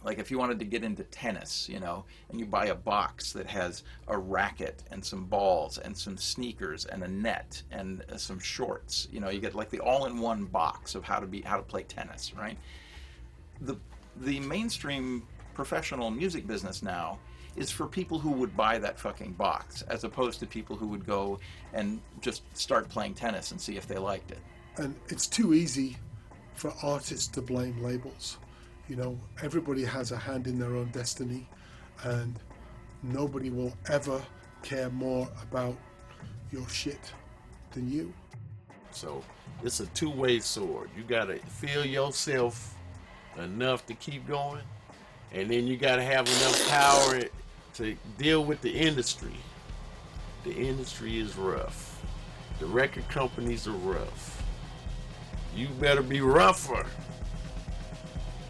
if you wanted to get into tennis, you know, and you buy a box that has a racket and some balls and some sneakers and a net and some shorts, you know, you get like the all-in-one box of how to play tennis, right? The mainstream professional music business now is for people who would buy that fucking box, as opposed to people who would go and just start playing tennis and see if they liked it. And it's too easy for artists to blame labels. You know, everybody has a hand in their own destiny, and nobody will ever care more about your shit than you. So it's a two-way sword. You gotta feel yourself enough to keep going, and then you gotta have enough power to deal with the industry. The industry is rough. The record companies are rough. You better be rougher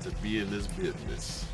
to be in this business.